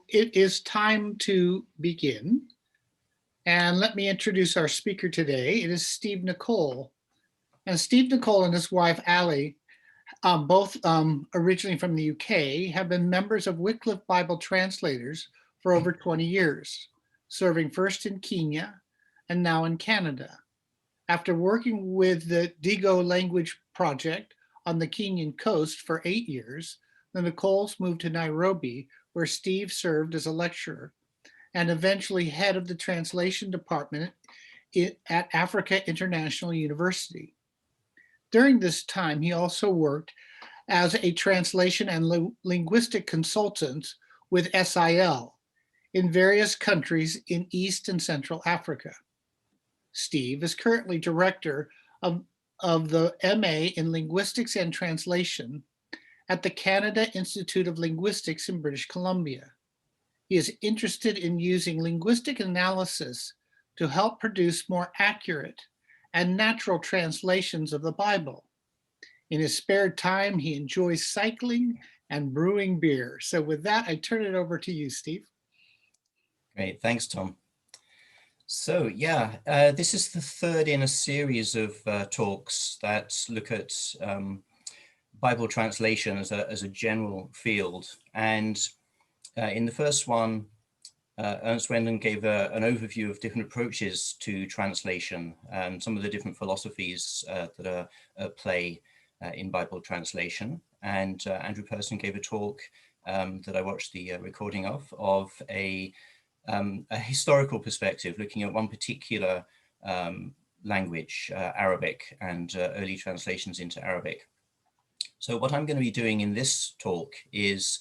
It is time to begin. And let me introduce our speaker today. It is Steve Nicolle. And Steve Nicolle and his wife, Ali, both originally from the UK, have been members of Wycliffe Bible Translators for over 20 years, serving first in Kenya and now in Canada. After working with the Digo language project on the Kenyan coast for 8 years, the Nicolles moved to Nairobi, where Steve served as a lecturer and eventually head of the translation department at Africa International University. During this time, he also worked as a translation and linguistic consultant with SIL in various countries in East and Central Africa. Steve is currently director of the MA in Linguistics and Translation at the Canada Institute of Linguistics in British Columbia. He is interested in using linguistic analysis to help produce more accurate and natural translations of the Bible. In his spare time, he enjoys cycling and brewing beer. So with that, I turn it over to you, Steve. Great, thanks, Tom. So yeah, this is the third in a series of talks that look at Bible translation as a general field. And in the first one, Ernst Wendland gave an overview of different approaches to translation and some of the different philosophies that are at play in Bible translation. And Andrew Person gave a talk that I watched the recording of a historical perspective, looking at one particular language, Arabic, and early translations into Arabic. So what I'm going to be doing in this talk is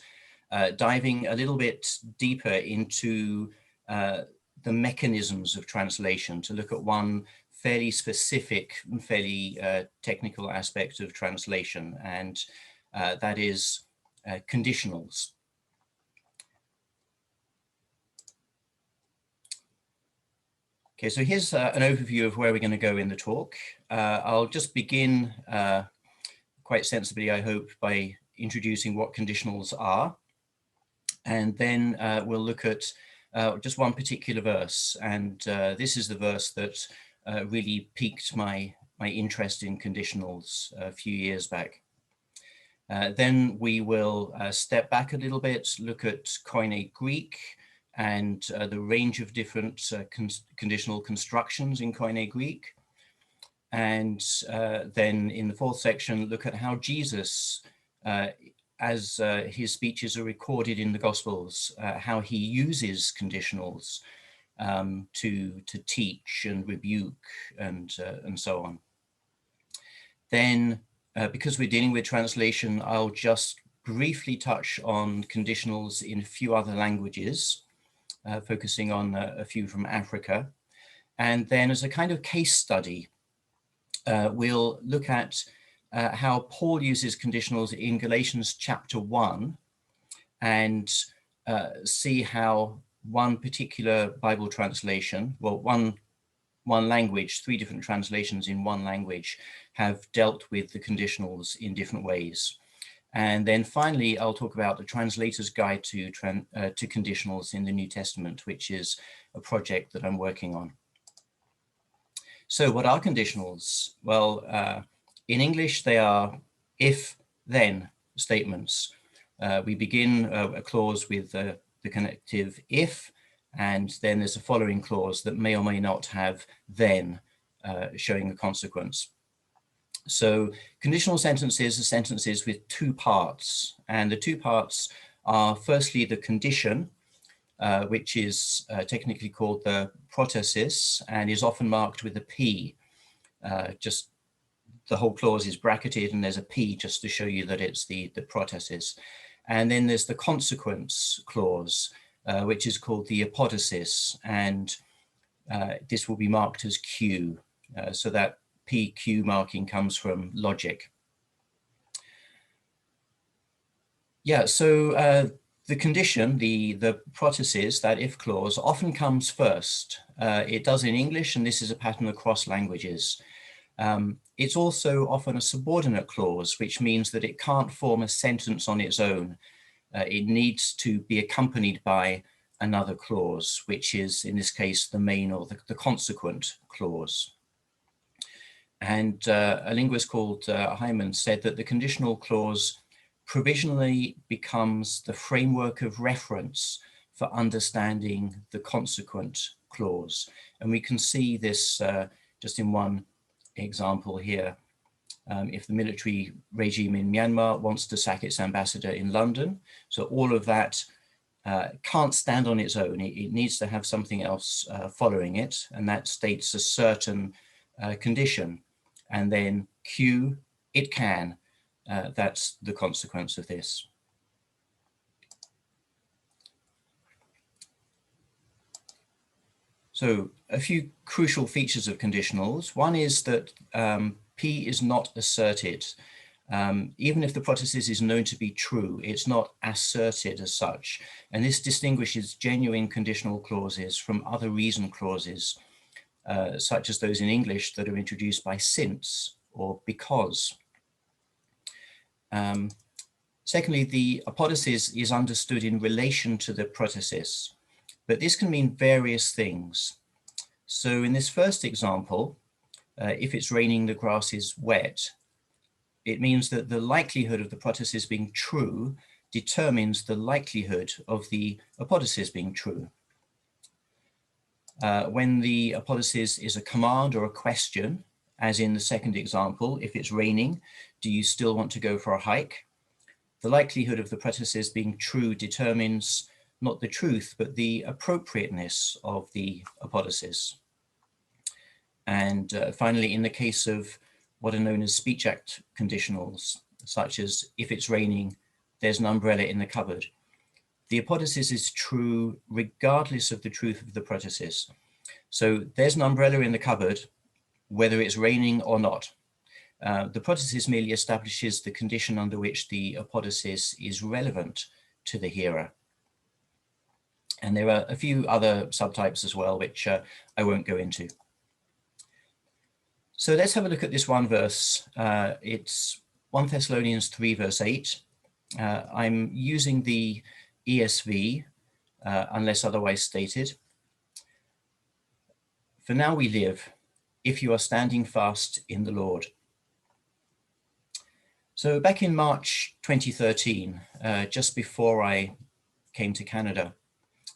diving a little bit deeper into the mechanisms of translation to look at one fairly specific and fairly technical aspect of translation, and that is conditionals. Okay, so here's an overview of where we're going to go in the talk. I'll just begin quite sensibly, I hope, by introducing what conditionals are. And then we'll look at just one particular verse. And this is the verse that really piqued my interest in conditionals a few years back. Then we will step back a little bit, look at Koine Greek and the range of different conditional constructions in Koine Greek. And then in the fourth section, look at how Jesus, as his speeches are recorded in the Gospels, how he uses conditionals to teach and rebuke and so on. Then, because we're dealing with translation, I'll just briefly touch on conditionals in a few other languages, focusing on a few from Africa. And then as a kind of case study, we'll look at how Paul uses conditionals in Galatians chapter 1 and see how one particular Bible translation, well, one language, 3 different translations in one language have dealt with the conditionals in different ways. And then finally, I'll talk about the Translator's Guide to Conditionals in the New Testament, which is a project that I'm working on. So what are conditionals? Well, in English, they are if-then statements. We begin a clause with the connective if, and then there's a following clause that may or may not have then, showing a consequence. So conditional sentences are sentences with 2 parts, and the 2 parts are firstly the condition, which is technically called the protasis and is often marked with a P. Just the whole clause is bracketed and there's a P just to show you that it's the protasis. And then there's the consequence clause, which is called the apodosis, and this will be marked as Q. So that PQ marking comes from logic. Yeah, so the condition, the protasis, that if clause, often comes first. It does in English, and this is a pattern across languages. It's also often a subordinate clause, which means that it can't form a sentence on its own. it needs to be accompanied by another clause, which is in this case the main or the consequent clause. And a linguist called Hyman said that the conditional clause provisionally becomes the framework of reference for understanding the consequent clause. And we can see this just in one example here. If the military regime in Myanmar wants to sack its ambassador in London, so all of that can't stand on its own. It needs to have something else following it, and that states a certain condition. And then Q, it can. That's the consequence of this. So a few crucial features of conditionals. One is that P is not asserted. Even if the protasis is known to be true, it's not asserted as such. And this distinguishes genuine conditional clauses from other reason clauses, such as those in English that are introduced by since or because. Secondly, the apodosis is understood in relation to the protasis, but this can mean various things. So in this first example, if it's raining, the grass is wet, it means that the likelihood of the protasis being true determines the likelihood of the apodosis being true. When the apodosis is a command or a question, as in the second example, if it's raining, do you still want to go for a hike? The likelihood of the protasis being true determines not the truth, but the appropriateness of the apodosis. And finally, in the case of what are known as speech act conditionals, such as if it's raining, there's an umbrella in the cupboard. The apodosis is true regardless of the truth of the protasis. So there's an umbrella in the cupboard, whether it's raining or not. The protasis merely establishes the condition under which the apodosis is relevant to the hearer. And there are a few other subtypes as well, which I won't go into. So let's have a look at this one verse. It's 1 Thessalonians 3 verse 8. I'm using the ESV, unless otherwise stated. For now we live, if you are standing fast in the Lord. So back in March 2013, just before I came to Canada,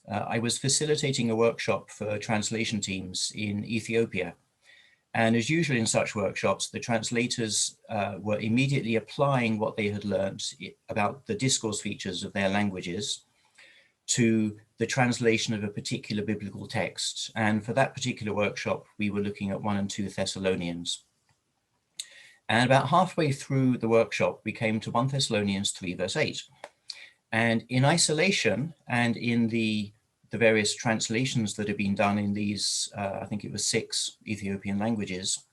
I was facilitating a workshop for translation teams in Ethiopia. And as usual in such workshops, the translators were immediately applying what they had learned about the discourse features of their languages to the translation of a particular biblical text. And for that particular workshop, we were looking at 1 and 2 Thessalonians. And about halfway through the workshop, we came to 1 Thessalonians 3 verse 8. And in isolation and in the various translations that have been done in these, I think it was 6 Ethiopian languages,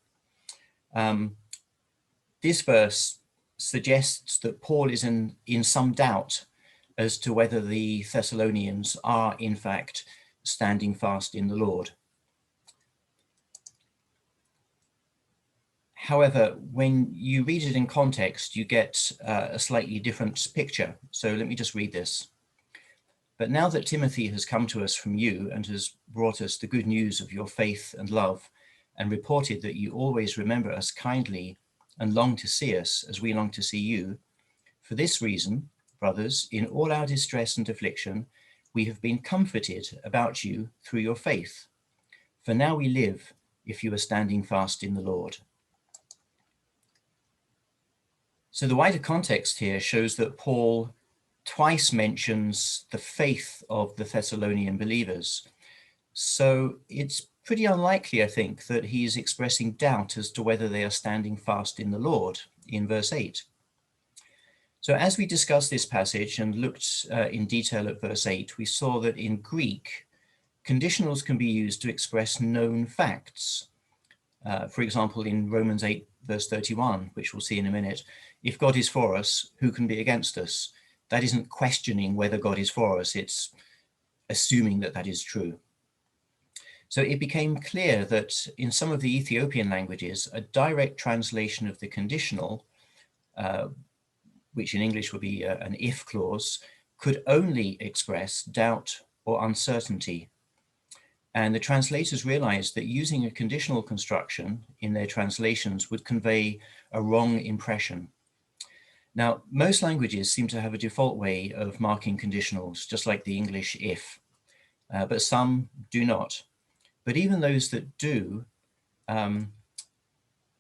this verse suggests that Paul is in some doubt as to whether the Thessalonians are in fact standing fast in the Lord. However, when you read it in context, you get a slightly different picture. So let me just read this. But now that Timothy has come to us from you and has brought us the good news of your faith and love, and reported that you always remember us kindly and long to see us as we long to see you, for this reason, brothers, in all our distress and affliction, we have been comforted about you through your faith. For now we live, if you are standing fast in the Lord. So the wider context here shows that Paul twice mentions the faith of the Thessalonian believers. So it's pretty unlikely, I think, that he is expressing doubt as to whether they are standing fast in the Lord in verse 8. So as we discussed this passage and looked in detail at verse 8, we saw that in Greek, conditionals can be used to express known facts. For example, in Romans 8, verse 31, which we'll see in a minute, if God is for us, who can be against us? That isn't questioning whether God is for us, it's assuming that that is true. So it became clear that in some of the Ethiopian languages, a direct translation of the conditional, which in English would be an if clause, could only express doubt or uncertainty. And the translators realized that using a conditional construction in their translations would convey a wrong impression. Now, most languages seem to have a default way of marking conditionals, just like the English if, but some do not. But even those that do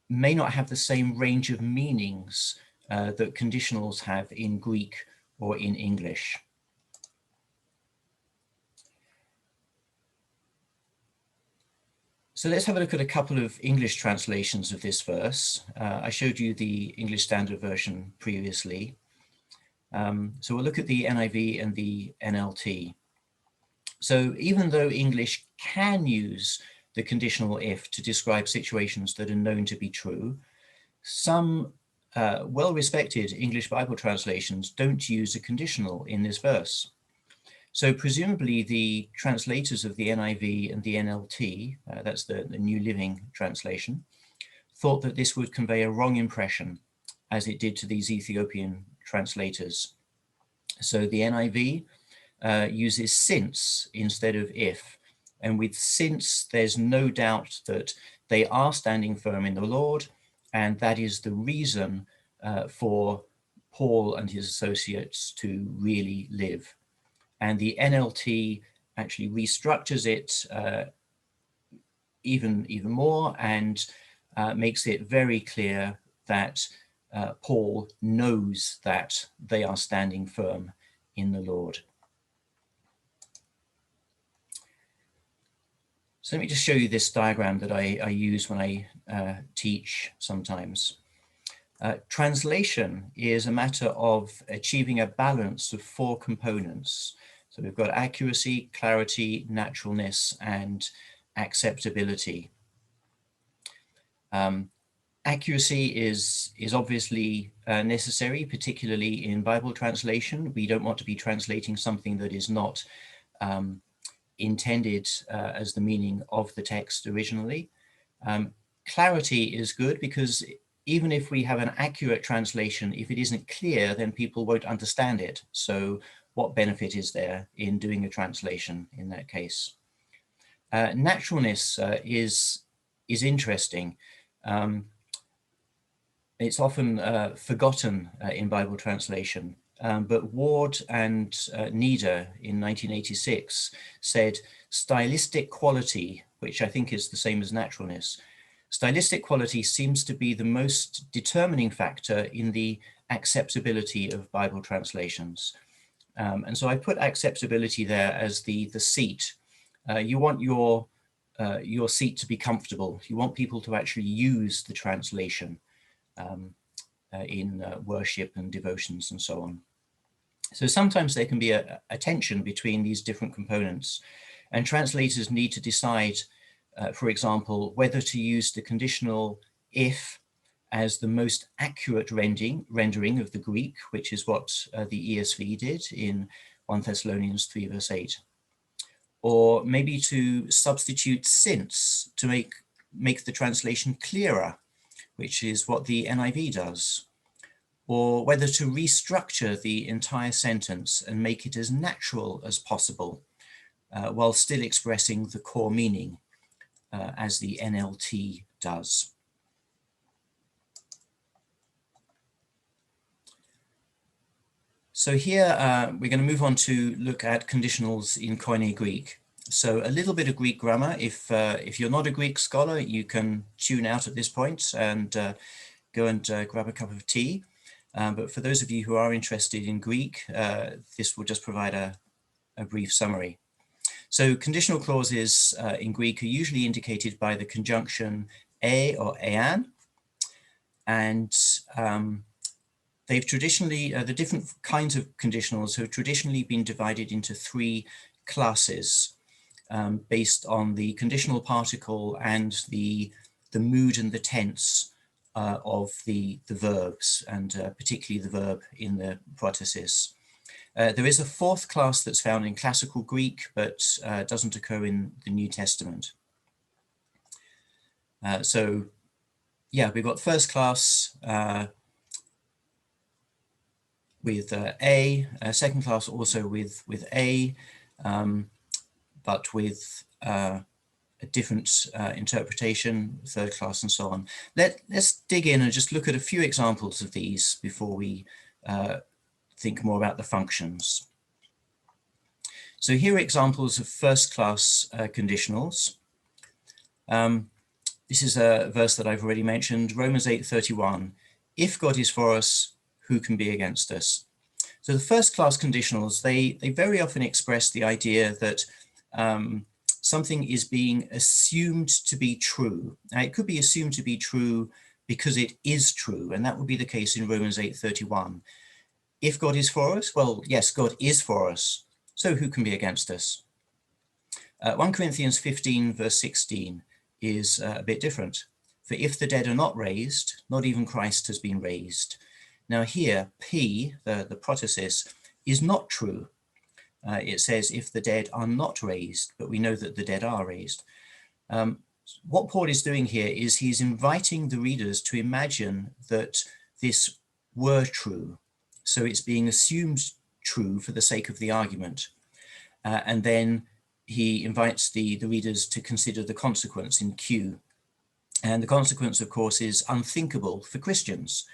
may not have the same range of meanings that conditionals have in Greek or in English. So let's have a look at a couple of English translations of this verse. I showed you the English Standard Version previously. So we'll look at the NIV and the NLT. So even though English can use the conditional if to describe situations that are known to be true, some well-respected English Bible translations don't use a conditional in this verse. So presumably the translators of the NIV and the NLT, that's the New Living Translation, thought that this would convey a wrong impression, as it did to these Ethiopian translators. So the NIV uses since instead of if, and with since there's no doubt that they are standing firm in the Lord, and that is the reason for Paul and his associates to really live. And the NLT actually restructures it even more and makes it very clear that Paul knows that they are standing firm in the Lord. So let me just show you this diagram that I use when I teach sometimes. Translation is a matter of achieving a balance of 4 components. So we've got accuracy, clarity, naturalness, and acceptability. Accuracy is obviously necessary, particularly in Bible translation. We don't want to be translating something that is not intended as the meaning of the text originally. Clarity is good because even if we have an accurate translation, if it isn't clear, then people won't understand it. So what benefit is there in doing a translation in that case? Naturalness is interesting. It's often forgotten in Bible translation, but Ward and Nieder in 1986 said stylistic quality, which I think is the same as naturalness, stylistic quality seems to be the most determining factor in the acceptability of Bible translations. And so I put acceptability there as the seat. You want your seat to be comfortable. You want people to actually use the translation in worship and devotions and so on. So sometimes there can be a tension between these different components, and translators need to decide, for example, whether to use the conditional if as the most accurate rendering of the Greek, which is what the ESV did in 1 Thessalonians 3 verse 8, or maybe to substitute since to make the translation clearer, which is what the NIV does, or whether to restructure the entire sentence and make it as natural as possible, while still expressing the core meaning, as the NLT does. So here we're going to move on to look at conditionals in Koine Greek. So a little bit of Greek grammar. If you're not a Greek scholar, you can tune out at this point and go and grab a cup of tea. But for those of you who are interested in Greek, this will just provide a brief summary. So conditional clauses in Greek are usually indicated by the conjunction e or ean, and they've traditionally, the different kinds of conditionals have traditionally been divided into 3 classes based on the conditional particle and the mood and the tense of the verbs, and particularly the verb in the protasis. There is a 4th class that's found in classical Greek, but doesn't occur in the New Testament. So yeah, we've got first class, with A, second class also with A, but with a different interpretation, third class and so on. Let's dig in and just look at a few examples of these before we think more about the functions. So here are examples of first class conditionals. This is a verse that I've already mentioned, Romans 8:31. If God is for us, who can be against us? So the first class conditionals, they very often express the idea that something is being assumed to be true. Now, it could be assumed to be true because it is true, and that would be the case in Romans 8:31. If God is for us, well, yes, God is for us, so who can be against us? 1 Corinthians 15 verse 16 is a bit different. For if the dead are not raised, not even Christ has been raised. Now here, P, the protasis, is not true. It says if the dead are not raised, but we know that the dead are raised. What Paul is doing here is he's inviting the readers to imagine that this were true. So it's being assumed true for the sake of the argument. And then he invites the readers to consider the consequence in Q. And the consequence, of course, is unthinkable for Christians.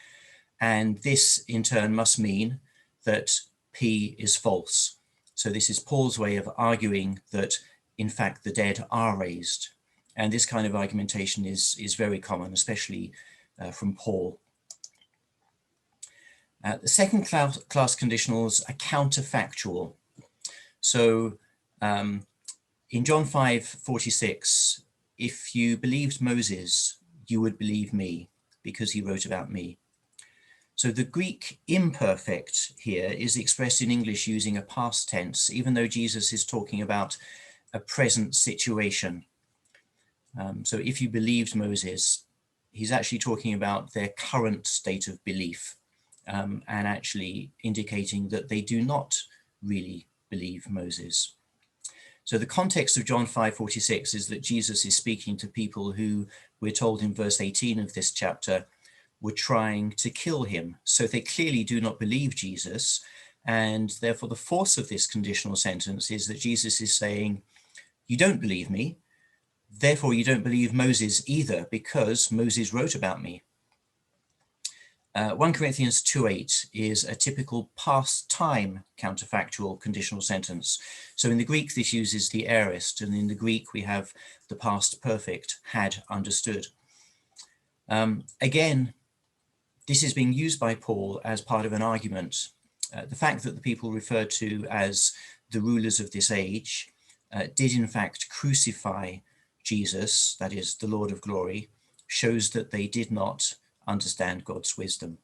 And this, in turn, must mean that P is false. So this is Paul's way of arguing that, in fact, the dead are raised. And this kind of argumentation is very common, especially from Paul. The second class conditionals are counterfactual. So in John 5:46, if you believed Moses, you would believe me because he wrote about me. So the Greek imperfect here is expressed in English using a past tense, even though Jesus is talking about a present situation. So if you believed Moses, he's actually talking about their current state of belief, and actually indicating that they do not really believe Moses. So the context of John 5:46 is that Jesus is speaking to people who, we're told in verse 18 of this chapter, were trying to kill him. So they clearly do not believe Jesus. And therefore the force of this conditional sentence is that Jesus is saying, you don't believe me, therefore you don't believe Moses either, because Moses wrote about me. 1 Corinthians 2:8 is a typical past time counterfactual conditional sentence. So in the Greek, this uses the aorist, and in the Greek, we have the past perfect, had understood. Again, this is being used by Paul as part of an argument. The fact that the people referred to as the rulers of this age did in fact crucify Jesus, that is the Lord of glory, shows that they did not understand God's wisdom.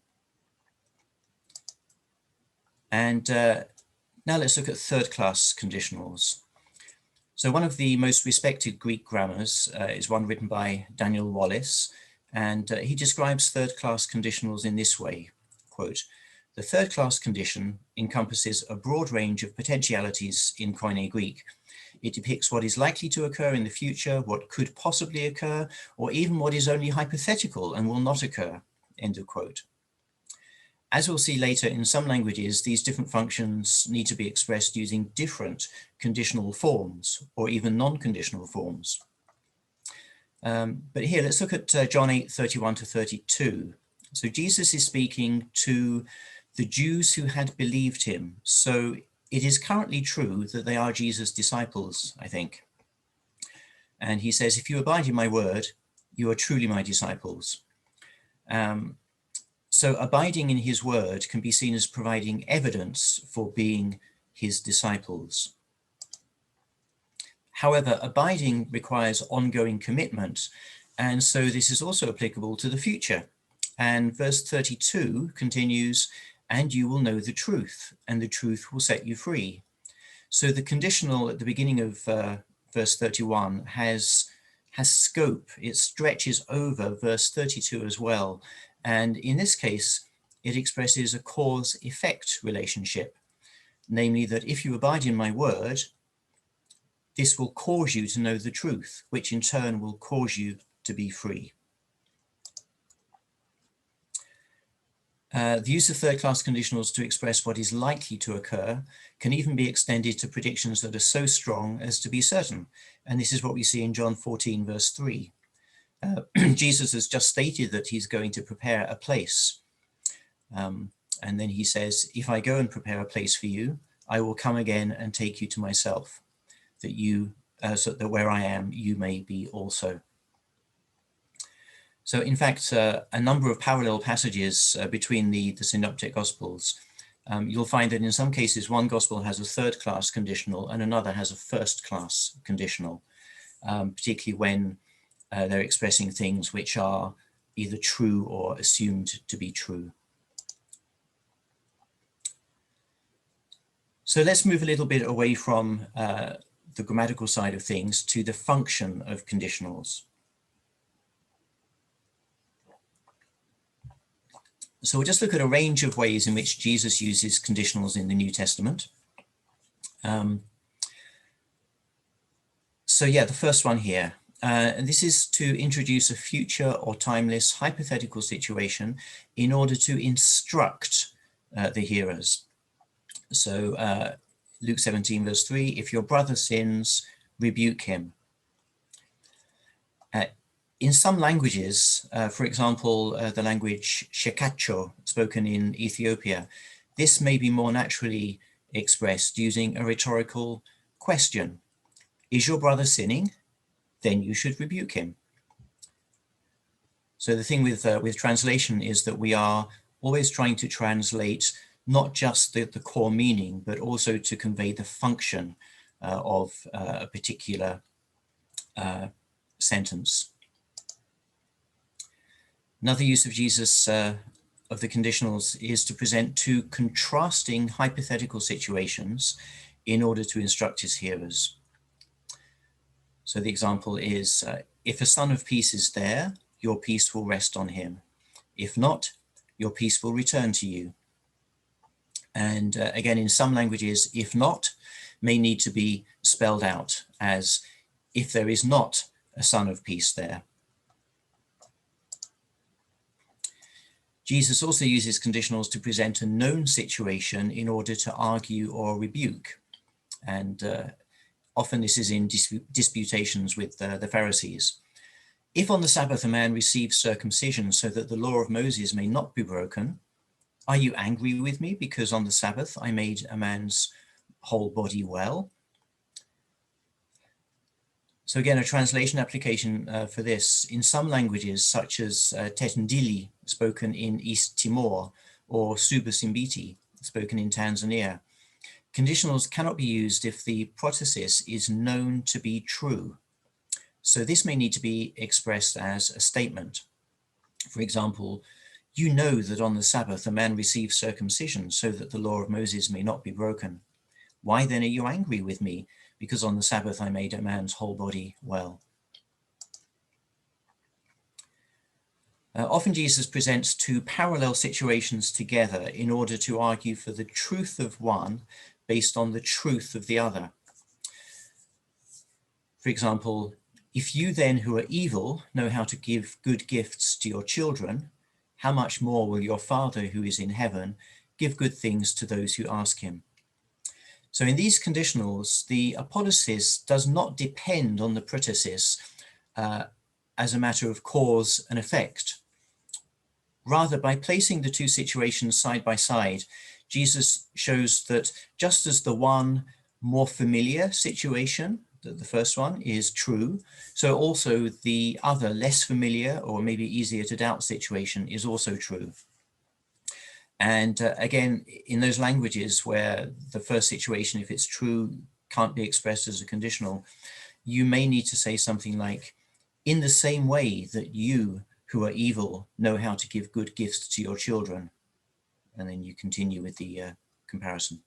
And now let's look at third class conditionals. So one of the most respected Greek grammars is one written by Daniel Wallace, and he describes third class conditionals in this way, quote, the third class condition encompasses a broad range of potentialities in Koine Greek. It depicts what is likely to occur in the future, what could possibly occur, or even what is only hypothetical and will not occur, end of quote. As we'll see later, in some languages, these different functions need to be expressed using different conditional forms or even non-conditional forms. But here, let's look at John 8:31 to 32. So Jesus is speaking to the Jews who had believed him. So it is currently true that they are Jesus' disciples, I think. And he says, if you abide in my word, you are truly my disciples. So abiding in his word can be seen as providing evidence for being his disciples. However, abiding requires ongoing commitment, and so this is also applicable to the future. And verse 32 continues, and you will know the truth, and the truth will set you free. So the conditional at the beginning of verse 31 has scope. It stretches over verse 32 as well. And in this case, it expresses a cause-effect relationship, namely that if you abide in my word, this will cause you to know the truth, which in turn will cause you to be free. The use of third-class conditionals to express what is likely to occur can even be extended to predictions that are so strong as to be certain. And this is what we see in John 14, verse 3. Jesus has just stated that he's going to prepare a place. And then he says, if I go and prepare a place for you, I will come again and take you to myself, that you, so that where I am, you may be also. So in fact, a number of parallel passages between the synoptic gospels. You'll find that in some cases, one gospel has a third-class conditional and another has a first-class conditional, particularly when they're expressing things which are either true or assumed to be true. So let's move a little bit away from the grammatical side of things to the function of conditionals. So we'll just look at a range of ways in which Jesus uses conditionals in the New Testament. So yeah, the first one here. And this is to introduce a future or timeless hypothetical situation in order to instruct the hearers. So Luke 17, verse 3, if your brother sins, rebuke him. In some languages, for example, the language Shekacho, spoken in Ethiopia, this may be more naturally expressed using a rhetorical question. Is your brother sinning? Then you should rebuke him. So the thing with translation is that we are always trying to translate not just the core meaning, but also to convey the function of a particular sentence. Another use of Jesus of the conditionals is to present two contrasting hypothetical situations in order to instruct his hearers. So the example is, if a son of peace is there, your peace will rest on him. If not, your peace will return to you. And again, in some languages, if not, may need to be spelled out as if there is not a son of peace there. Jesus also uses conditionals to present a known situation in order to argue or rebuke. And often this is in disputations with the Pharisees. If on the Sabbath a man receives circumcision so that the law of Moses may not be broken, are you angry with me because on the Sabbath I made a man's whole body well? So again, a translation application for this. In some languages, such as Tetendili, spoken in East Timor, or Subasimbiti, spoken in Tanzania, conditionals cannot be used if the protasis is known to be true. So this may need to be expressed as a statement. For example, you know that on the Sabbath a man receives circumcision so that the law of Moses may not be broken. Why then are you angry with me? Because on the Sabbath I made a man's whole body well. Often Jesus presents two parallel situations together in order to argue for the truth of one based on the truth of the other. For example, if you then who are evil know how to give good gifts to your children, how much more will your Father who is in heaven give good things to those who ask him? So in these conditionals, the apodosis does not depend on the protasis as a matter of cause and effect. Rather, by placing the two situations side by side, Jesus shows that just as the one more familiar situation, the first one, is true, so also the other less familiar or maybe easier to doubt situation is also true. And again, in those languages where the first situation, if it's true, can't be expressed as a conditional, you may need to say something like, in the same way that you who are evil know how to give good gifts to your children. And then you continue with the comparison.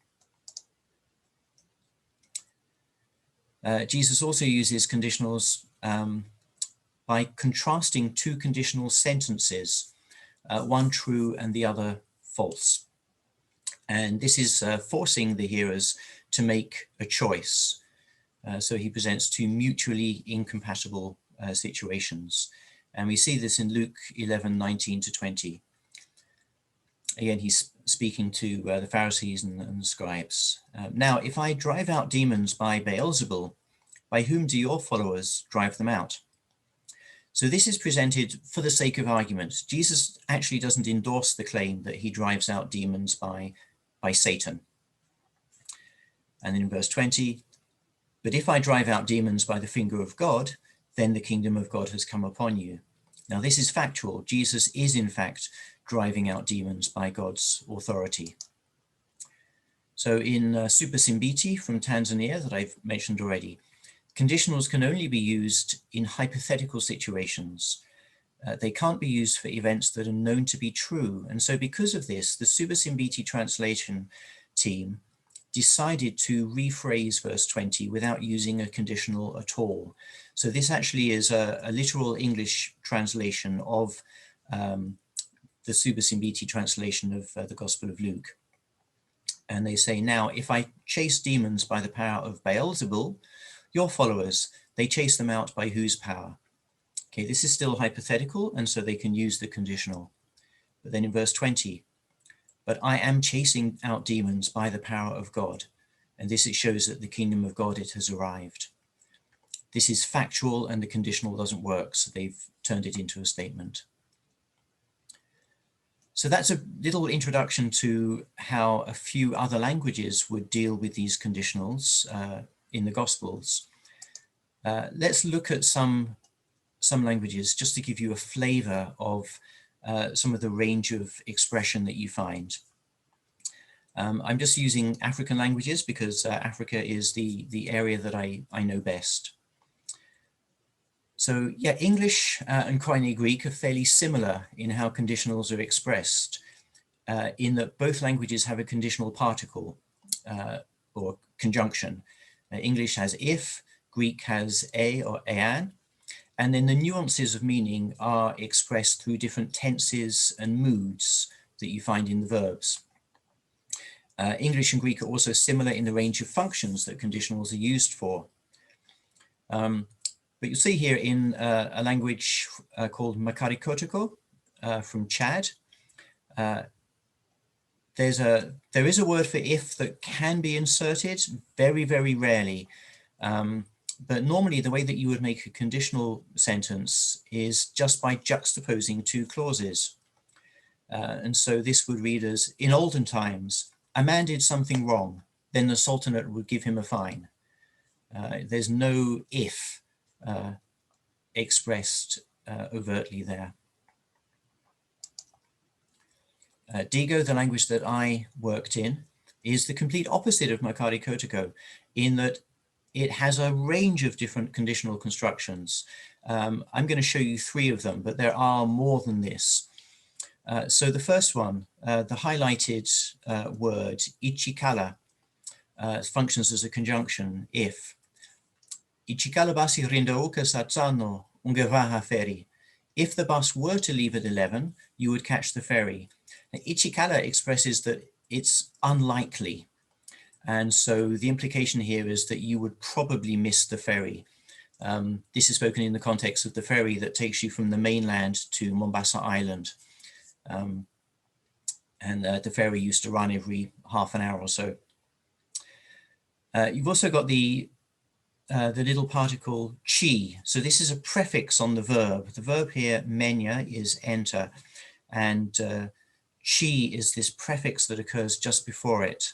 Jesus also uses conditionals by contrasting two conditional sentences, one true and the other false. And this is forcing the hearers to make a choice. So he presents two mutually incompatible situations. And we see this in Luke 11:19 to 20. Again, he's speaking to the Pharisees and the scribes. Now, if I drive out demons by Beelzebul, by whom do your followers drive them out? So this is presented for the sake of argument. Jesus actually doesn't endorse the claim that he drives out demons by Satan. And then in verse 20, but if I drive out demons by the finger of God, then the kingdom of God has come upon you. Now this is factual. Jesus is in fact driving out demons by God's authority. So in Super Simbiti from Tanzania that I've mentioned already, conditionals can only be used in hypothetical situations. They can't be used for events that are known to be true. And so because of this, the Super Simbiti translation team decided to rephrase verse 20 without using a conditional at all. So this actually is a literal English translation of the Super Simbiti translation of the Gospel of Luke. And they say, now, if I chase demons by the power of Beelzebul, your followers, they chase them out by whose power? Okay, this is still hypothetical, and so they can use the conditional. But then in verse 20, but I am chasing out demons by the power of God. And this it shows that the kingdom of God, it has arrived. This is factual and the conditional doesn't work, so they've turned it into a statement. So that's a little introduction to how a few other languages would deal with these conditionals in the Gospels. Let's look at some languages just to give you a flavor of some of the range of expression that you find. I'm just using African languages because Africa is the area that I know best. So yeah, English and Koine Greek are fairly similar in how conditionals are expressed, in that both languages have a conditional particle or conjunction. English has if, Greek has a or ean, and then the nuances of meaning are expressed through different tenses and moods that you find in the verbs. English and Greek are also similar in the range of functions that conditionals are used for. But you'll see here in a language called Makari Kotoko from Chad, there is a word for if that can be inserted very, very rarely. But normally the way that you would make a conditional sentence is just by juxtaposing two clauses. And so this would read as, in olden times, a man did something wrong, then the Sultanate would give him a fine. There's no if expressed overtly there. Digo, the language that I worked in, is the complete opposite of Makari Kotoko in that it has a range of different conditional constructions. I'm going to show you 3 of them, but there are more than this. So the first one, the highlighted word, ichikala, functions as a conjunction, if. Ichikala basi rindaoka satsano ungevaha ferry. If the bus were to leave at 11, you would catch the ferry. Now, ichikala expresses that it's unlikely. And so the implication here is that you would probably miss the ferry. This is spoken in the context of the ferry that takes you from the mainland to Mombasa Island. And the ferry used to run every half an hour or so. You've also got the little particle chi. So this is a prefix on the verb. The verb here, menya, is enter. And chi is this prefix that occurs just before it,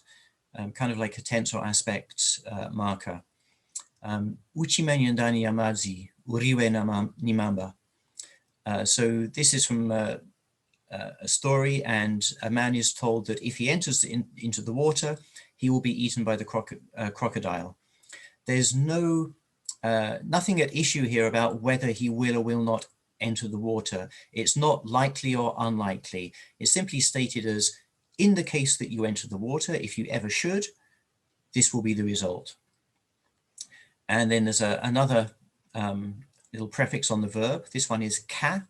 kind of like a tense or aspect marker. Uchi menya ndani ya maji, uriwe ni mamba. So this is from a story, and a man is told that if he enters into the water, he will be eaten by the crocodile. There's nothing at issue here about whether he will or will not enter the water. It's not likely or unlikely. It's simply stated as, in the case that you enter the water, if you ever should, this will be the result. And then there's another little prefix on the verb. This one is ka.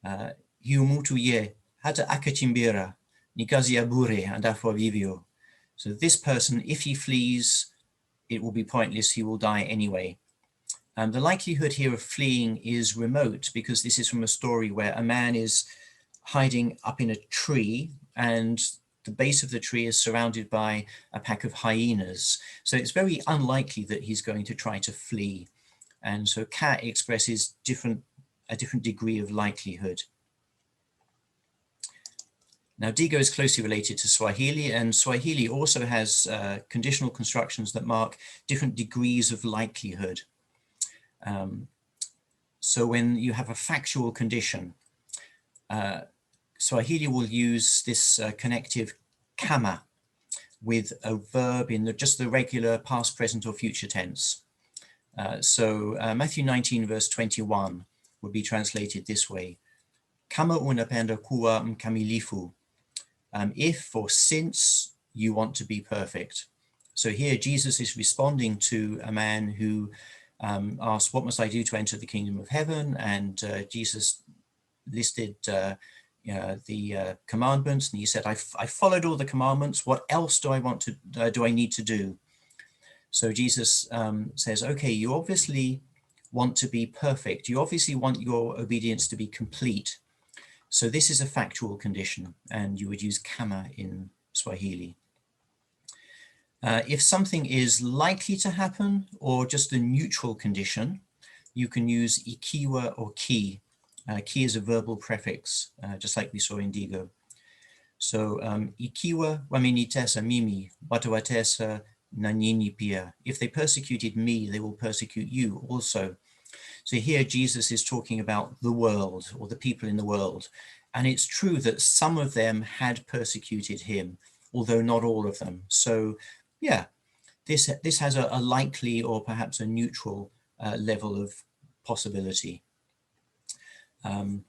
Hiumutu ye hata akachimbira nikazi abure andafo vivio. So this person, if he flees, it will be pointless, he will die anyway. The likelihood here of fleeing is remote because this is from a story where a man is hiding up in a tree, and the base of the tree is surrounded by a pack of hyenas. So it's very unlikely that he's going to try to flee. And so ka expresses a different degree of likelihood. Now, Digo is closely related to Swahili, and Swahili also has conditional constructions that mark different degrees of likelihood. So when you have a factual condition, Swahili will use this connective kama with a verb in just the regular past, present, or future tense. So Matthew 19, verse 21 would be translated this way: Kama unapenda kuwa mkamilifu. If or since you want to be perfect. So here Jesus is responding to a man who asked, what must I do to enter the kingdom of heaven? And Jesus listed the commandments, and he said, I followed all the commandments. What else do I need to do? So Jesus says, okay, you obviously want to be perfect. You obviously want your obedience to be complete. So this is a factual condition, and you would use kama in Swahili. If something is likely to happen or just a neutral condition, you can use ikiwa or ki. Ki is a verbal prefix, just like we saw in Digo. So ikiwa wamenitesa mimi, watawatesa na nyinyi pia. If they persecuted me, they will persecute you also. So here Jesus is talking about the world, or the people in the world. And it's true that some of them had persecuted him, although not all of them. So yeah, this has a likely or perhaps a neutral level of possibility. An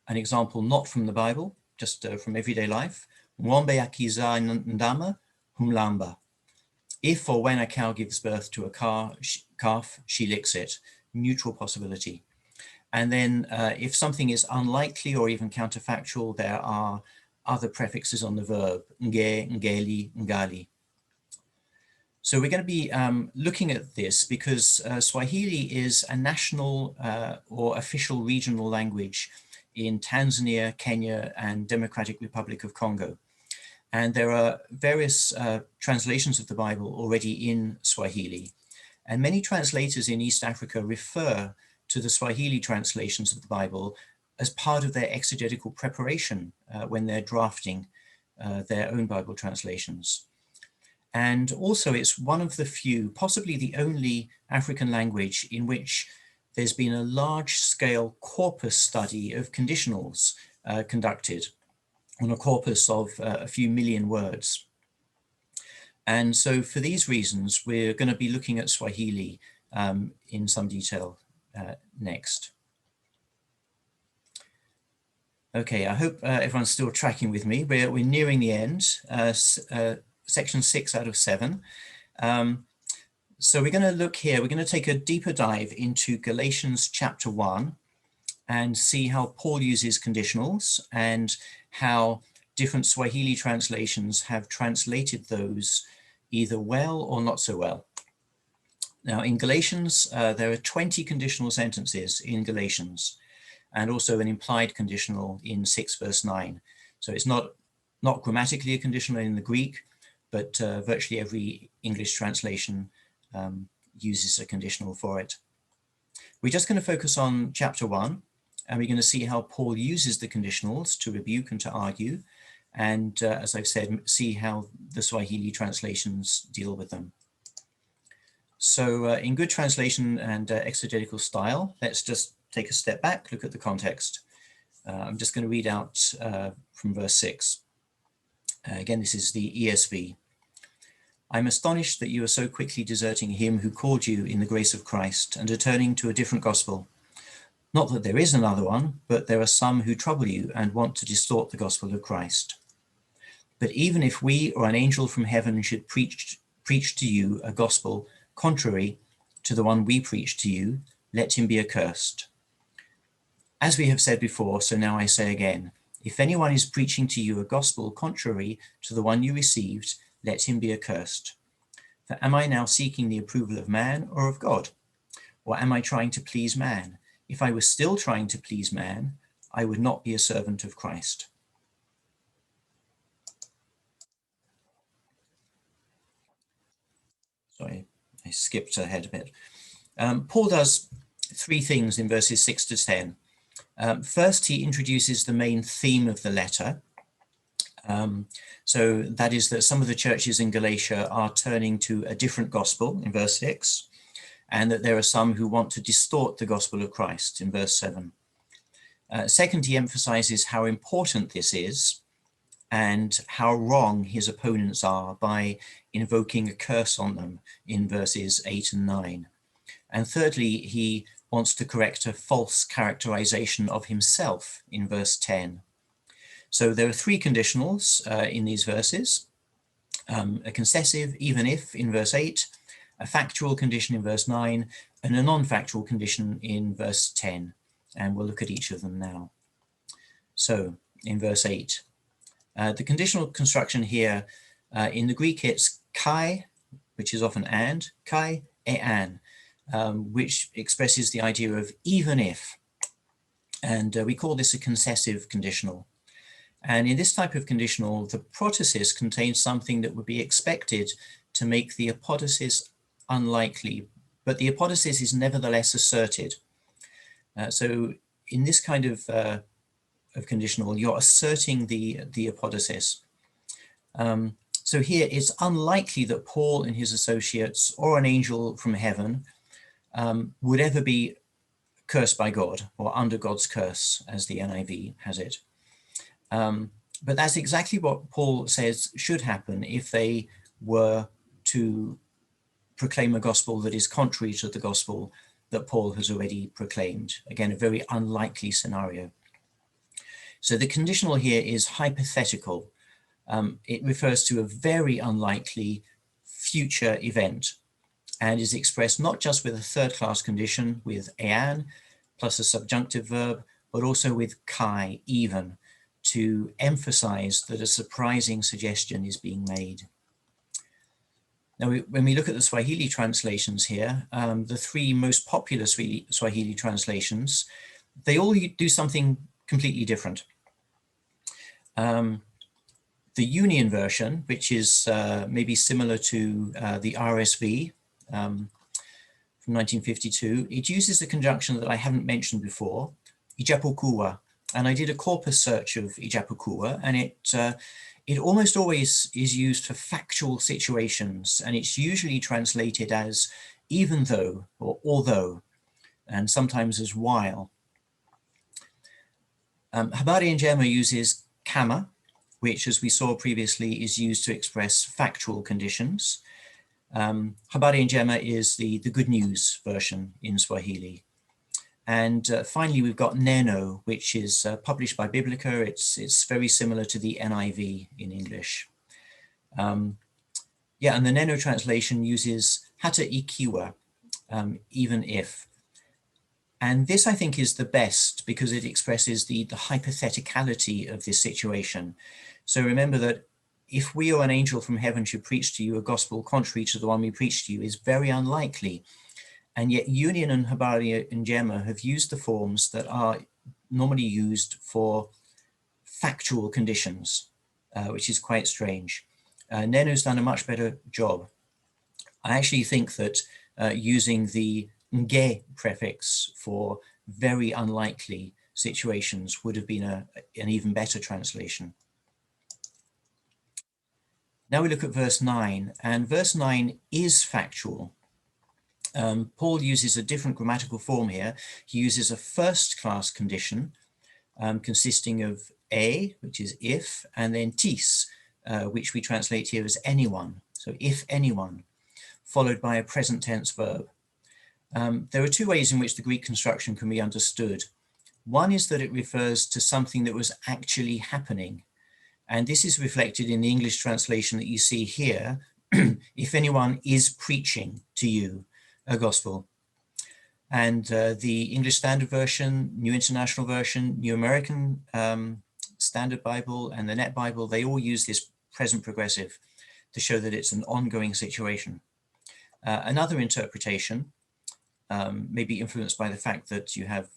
example not from the Bible, just from everyday life. Ng'ombe akizaa ndama humlamba. If or when a cow gives birth to a calf, she licks it. Neutral possibility. And then if something is unlikely or even counterfactual, there are other prefixes on the verb, nge, ngeli, ngali. So we're going to be looking at this because Swahili is a national or official regional language in Tanzania, Kenya, and Democratic Republic of Congo. And there are various translations of the Bible already in Swahili. And many translators in East Africa refer to the Swahili translations of the Bible as part of their exegetical preparation when they're drafting their own Bible translations. And also it's one of the few, possibly the only African language in which there's been a large-scale corpus study of conditionals conducted on a corpus of a few million words. And so for these reasons, we're going to be looking at Swahili in some detail next. Okay, I hope everyone's still tracking with me. We're nearing the end, section 6 out of 7. So we're going to look here, we're going to take a deeper dive into Galatians chapter 1 and see how Paul uses conditionals and how different Swahili translations have translated those either well or not so well. Now in Galatians, there are 20 conditional sentences in Galatians, and also an implied conditional in 6 verse 9. So it's not grammatically a conditional in the Greek, but virtually every English translation uses a conditional for it. We're just going to focus on chapter 1, and we're going to see how Paul uses the conditionals to rebuke and to argue, and as I've said, see how the Swahili translations deal with them. So in good translation and exegetical style, let's just take a step back, look at the context. I'm just going to read out from verse 6. Again, this is the ESV. I'm astonished that you are so quickly deserting him who called you in the grace of Christ and are turning to a different gospel. Not that there is another one, but there are some who trouble you and want to distort the gospel of Christ. But even if we or an angel from heaven should preach to you a gospel contrary to the one we preach to you, let him be accursed. As we have said before, so now I say again, if anyone is preaching to you a gospel contrary to the one you received, let him be accursed. For am I now seeking the approval of man or of God? Or am I trying to please man? If I was still trying to please man, I would not be a servant of Christ. Sorry, I skipped ahead a bit. Paul does three things in verses 6 to 10. First, he introduces the main theme of the letter. So that is that some of the churches in Galatia are turning to a different gospel in verse 6, and that there are some who want to distort the gospel of Christ in verse 7. Second, he emphasizes how important this is and how wrong his opponents are by invoking a curse on them in verses 8 and 9. And thirdly, he wants to correct a false characterization of himself in verse 10. So there are three conditionals in these verses: a concessive, even if, in verse 8, a factual condition in verse 9, and a non-factual condition in verse 10. And we'll look at each of them now. So in verse 8, the conditional construction here, in the Greek it's kai, which is often and, kai e an, which expresses the idea of even if. And we call this a concessive conditional. And in this type of conditional, the protasis contains something that would be expected to make the apodosis unlikely, but the apodosis is nevertheless asserted. So in this kind of conditional, you're asserting the apodosis. So here it's unlikely that Paul and his associates or an angel from heaven would ever be cursed by God or under God's curse, as the NIV has it. But that's exactly what Paul says should happen if they were to proclaim a gospel that is contrary to the gospel that Paul has already proclaimed. Again, a very unlikely scenario. So the conditional here is hypothetical. It refers to a very unlikely future event and is expressed not just with a third-class condition with ean plus a subjunctive verb, but also with kai, even, to emphasize that a surprising suggestion is being made. Now, when we look at the Swahili translations here, the three most popular Swahili translations, they all do something completely different. The Union version, which is maybe similar to the RSV from 1952, it uses a conjunction that I haven't mentioned before, ijapokuwa. And I did a corpus search of ijapokuwa, and it almost always is used for factual situations, and it's usually translated as even though or although, and sometimes as while. Habari Njema uses kama, which, as we saw previously, is used to express factual conditions. Habari Njema is the good news version in Swahili. And finally, we've got Neno, which is published by Biblica. It's very similar to the NIV in English. Yeah, and the Neno translation uses hata ikiwa, even if. And this, I think, is the best because it expresses the hypotheticality of this situation. So remember that if we or an angel from heaven should preach to you a gospel contrary to the one we preach to you is very unlikely. And yet Union and Habari Njema have used the forms that are normally used for factual conditions, which is quite strange. Neno's done a much better job. I actually think that using the nge prefix for very unlikely situations would have been an even better translation. Now we look at verse 9, and verse 9 is factual. Paul uses a different grammatical form here. He uses a first-class condition consisting of a, which is if, and then tis, which we translate here as anyone. So if anyone, followed by a present tense verb. There are two ways in which the Greek construction can be understood. One is that it refers to something that was actually happening. And this is reflected in the English translation that you see here. If anyone is preaching to you a gospel. And the English Standard Version, New International Version, New American Standard Bible, and the Net Bible, they all use this present progressive to show that it's an ongoing situation. Another interpretation may be influenced by the fact that you have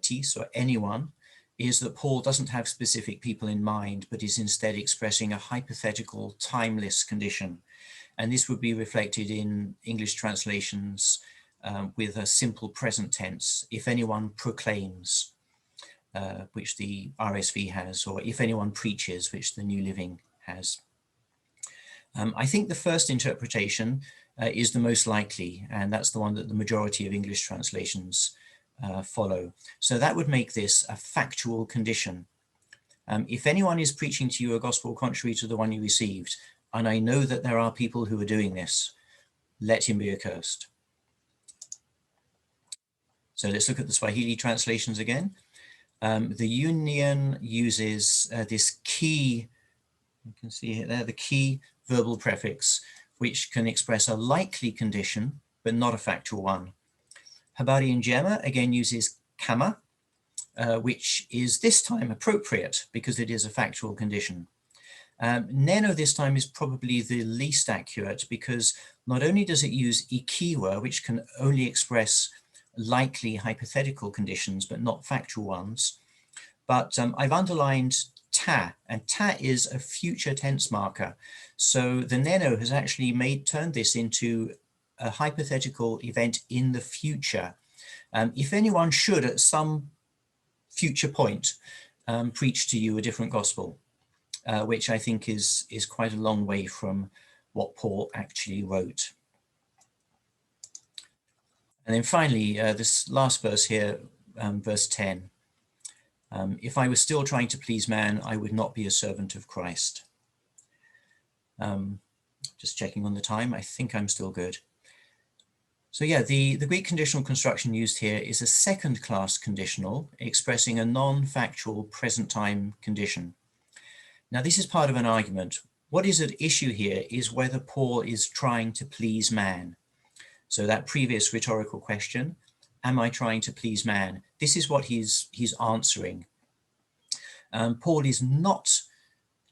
tis or anyone, is that Paul doesn't have specific people in mind, but is instead expressing a hypothetical, timeless condition. And this would be reflected in English translations with a simple present tense, if anyone proclaims, which the RSV has, or if anyone preaches, which the New Living has. I think the first interpretation is the most likely, and that's the one that the majority of English translations follow. So that would make this a factual condition. If anyone is preaching to you a gospel contrary to the one you received, and I know that there are people who are doing this, let him be accursed. So let's look at the Swahili translations again. The Union uses this key, you can see it there, the key verbal prefix, which can express a likely condition, but not a factual one. Habari Njema again uses kama, which is this time appropriate because it is a factual condition. Neno this time is probably the least accurate because not only does it use ikiwa, which can only express likely hypothetical conditions, but not factual ones, but I've underlined ta, and ta is a future tense marker. So the Neno has actually turned this into a hypothetical event in the future. If anyone should at some future point preach to you a different gospel, which I think is quite a long way from what Paul actually wrote. And then finally, this last verse here, verse 10. If I was still trying to please man, I would not be a servant of Christ. Just checking on the time, I think I'm still good. So yeah, the Greek conditional construction used here is a second-class conditional expressing a non-factual present time condition. Now this is part of an argument. What is at issue here is whether Paul is trying to please man. So that previous rhetorical question, am I trying to please man? This is what he's answering. Paul is not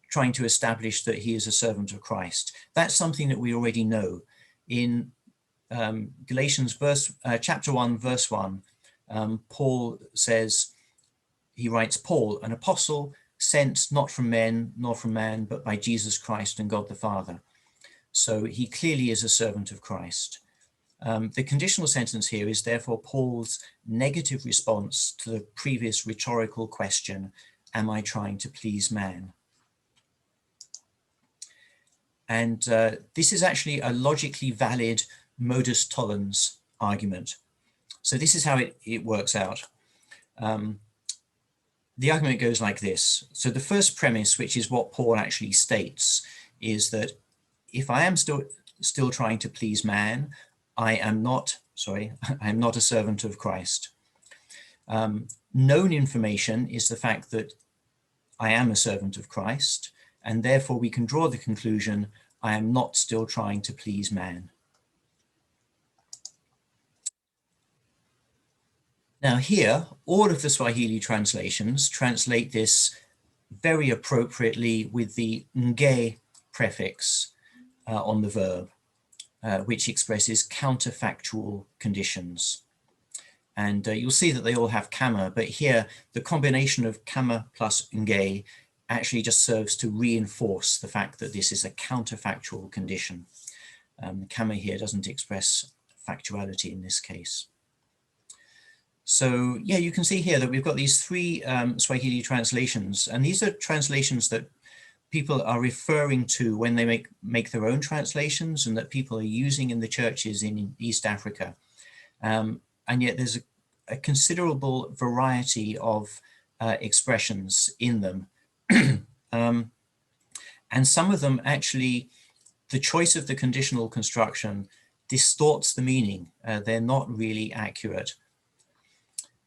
trying to establish that he is a servant of Christ. That's something that we already know. In Galatians chapter 1, verse 1, Paul says, he writes, Paul, an apostle sent not from men nor from man, but by Jesus Christ and God the Father. So he clearly is a servant of Christ. The conditional sentence here is therefore Paul's negative response to the previous rhetorical question, am I trying to please man? And this is actually a logically valid modus tollens argument. So this is how it works out. The argument goes like this. So the first premise, which is what Paul actually states, is that if I am still trying to please man, I am not a servant of Christ. Known information is the fact that I am a servant of Christ, and therefore we can draw the conclusion, I am not still trying to please man. Now here, all of the Swahili translations translate this very appropriately with the nge prefix on the verb, which expresses counterfactual conditions. And you'll see that they all have kama, but here the combination of kama plus nge actually just serves to reinforce the fact that this is a counterfactual condition. Kama here doesn't express factuality in this case. So yeah, you can see here that we've got these three Swahili translations, and these are translations that people are referring to when they make their own translations and that people are using in the churches in East Africa. And yet there's a considerable variety of expressions in them. And some of them actually, the choice of the conditional construction distorts the meaning. They're not really accurate.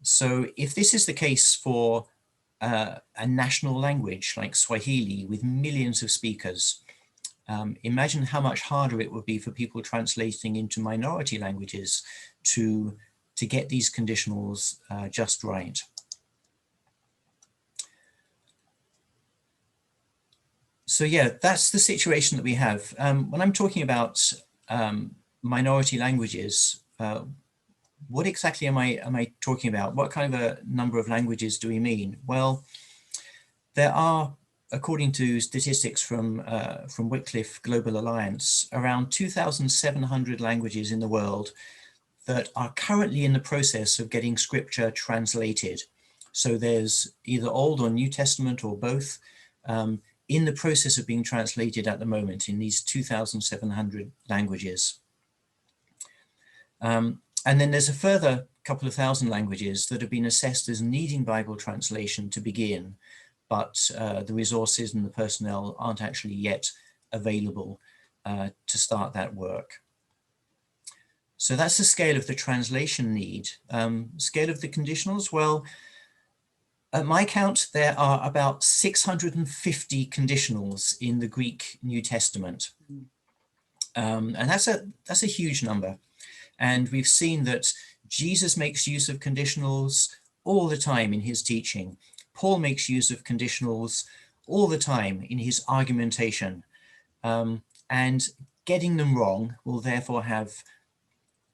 So if this is the case for a national language like Swahili with millions of speakers, imagine how much harder it would be for people translating into minority languages to get these conditionals just right. So yeah, that's the situation that we have. When I'm talking about minority languages, what exactly am I talking about? What kind of a number of languages do we mean? Well, there are, according to statistics from Wycliffe Global Alliance, around 2,700 languages in the world that are currently in the process of getting scripture translated. So there's either Old or New Testament or both in the process of being translated at the moment in these 2,700 languages. And then there's a further couple of thousand languages that have been assessed as needing Bible translation to begin, but the resources and the personnel aren't actually yet available to start that work. So that's the scale of the translation need. Scale of the conditionals, well, at my count, there are about 650 conditionals in the Greek New Testament. And that's a huge number. And we've seen that Jesus makes use of conditionals all the time in his teaching. Paul makes use of conditionals all the time in his argumentation. And getting them wrong will therefore have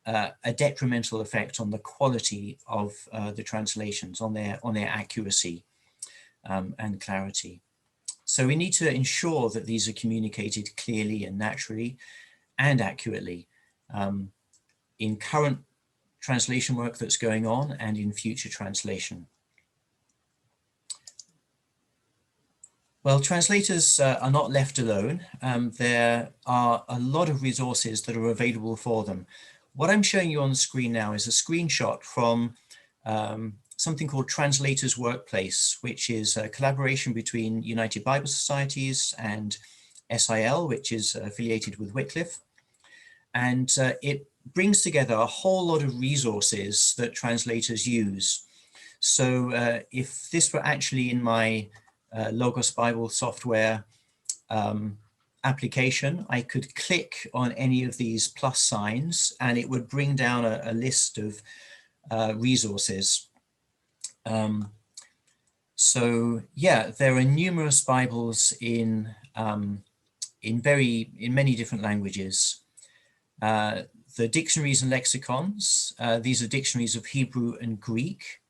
a detrimental effect on the quality of the translations, on their accuracy and clarity. So we need to ensure that these are communicated clearly and naturally and accurately in current translation work that's going on and in future translation. Well, translators are not left alone. There are a lot of resources that are available for them. What I'm showing you on the screen now is a screenshot from something called Translators Workplace, which is a collaboration between United Bible Societies and SIL, which is affiliated with Wycliffe. And it brings together a whole lot of resources that translators use. So if this were actually in my Logos Bible software application, I could click on any of these plus signs and it would bring down a list of resources. So yeah, there are numerous Bibles in many different languages. The dictionaries and lexicons, these are dictionaries of Hebrew and Greek.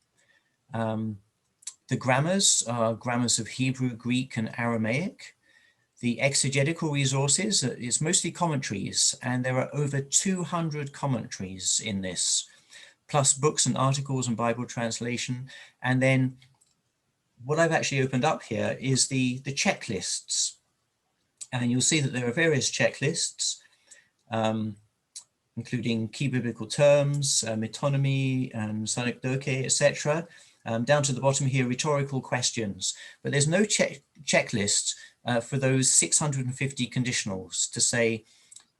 The grammars are grammars of Hebrew, Greek, and Aramaic. The exegetical resources is mostly commentaries, and there are over 200 commentaries in this, plus books and articles and Bible translation. And then what I've actually opened up here is the checklists. And you'll see that there are various checklists, including key biblical terms, metonymy, and synecdoche, etc. Down to the bottom here, rhetorical questions. But there's no checklist for those 650 conditionals to say,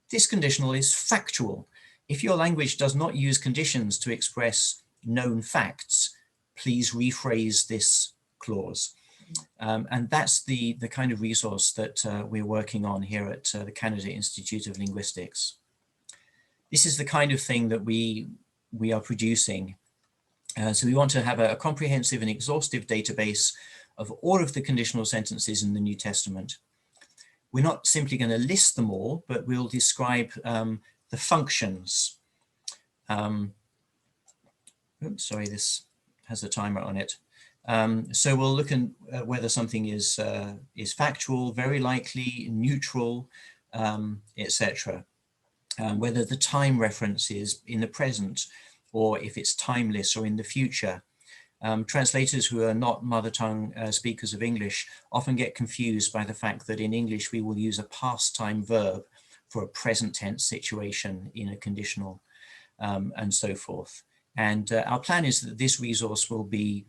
this conditional is factual. If your language does not use conditions to express known facts, please rephrase this clause. And that's the kind of resource that we're working on here at the Canada Institute of Linguistics. This is the kind of thing that we are producing. So we want to have a comprehensive and exhaustive database of all of the conditional sentences in the New Testament. We're not simply going to list them all, but we'll describe the functions. Oops, sorry, this has a timer on it. So we'll look at whether something is factual, very likely, neutral, etc. Whether the time reference is in the present, or if it's timeless or in the future. Translators who are not mother tongue speakers of English often get confused by the fact that in English we will use a past time verb for a present tense situation in a conditional, and so forth. And our plan is that this resource will be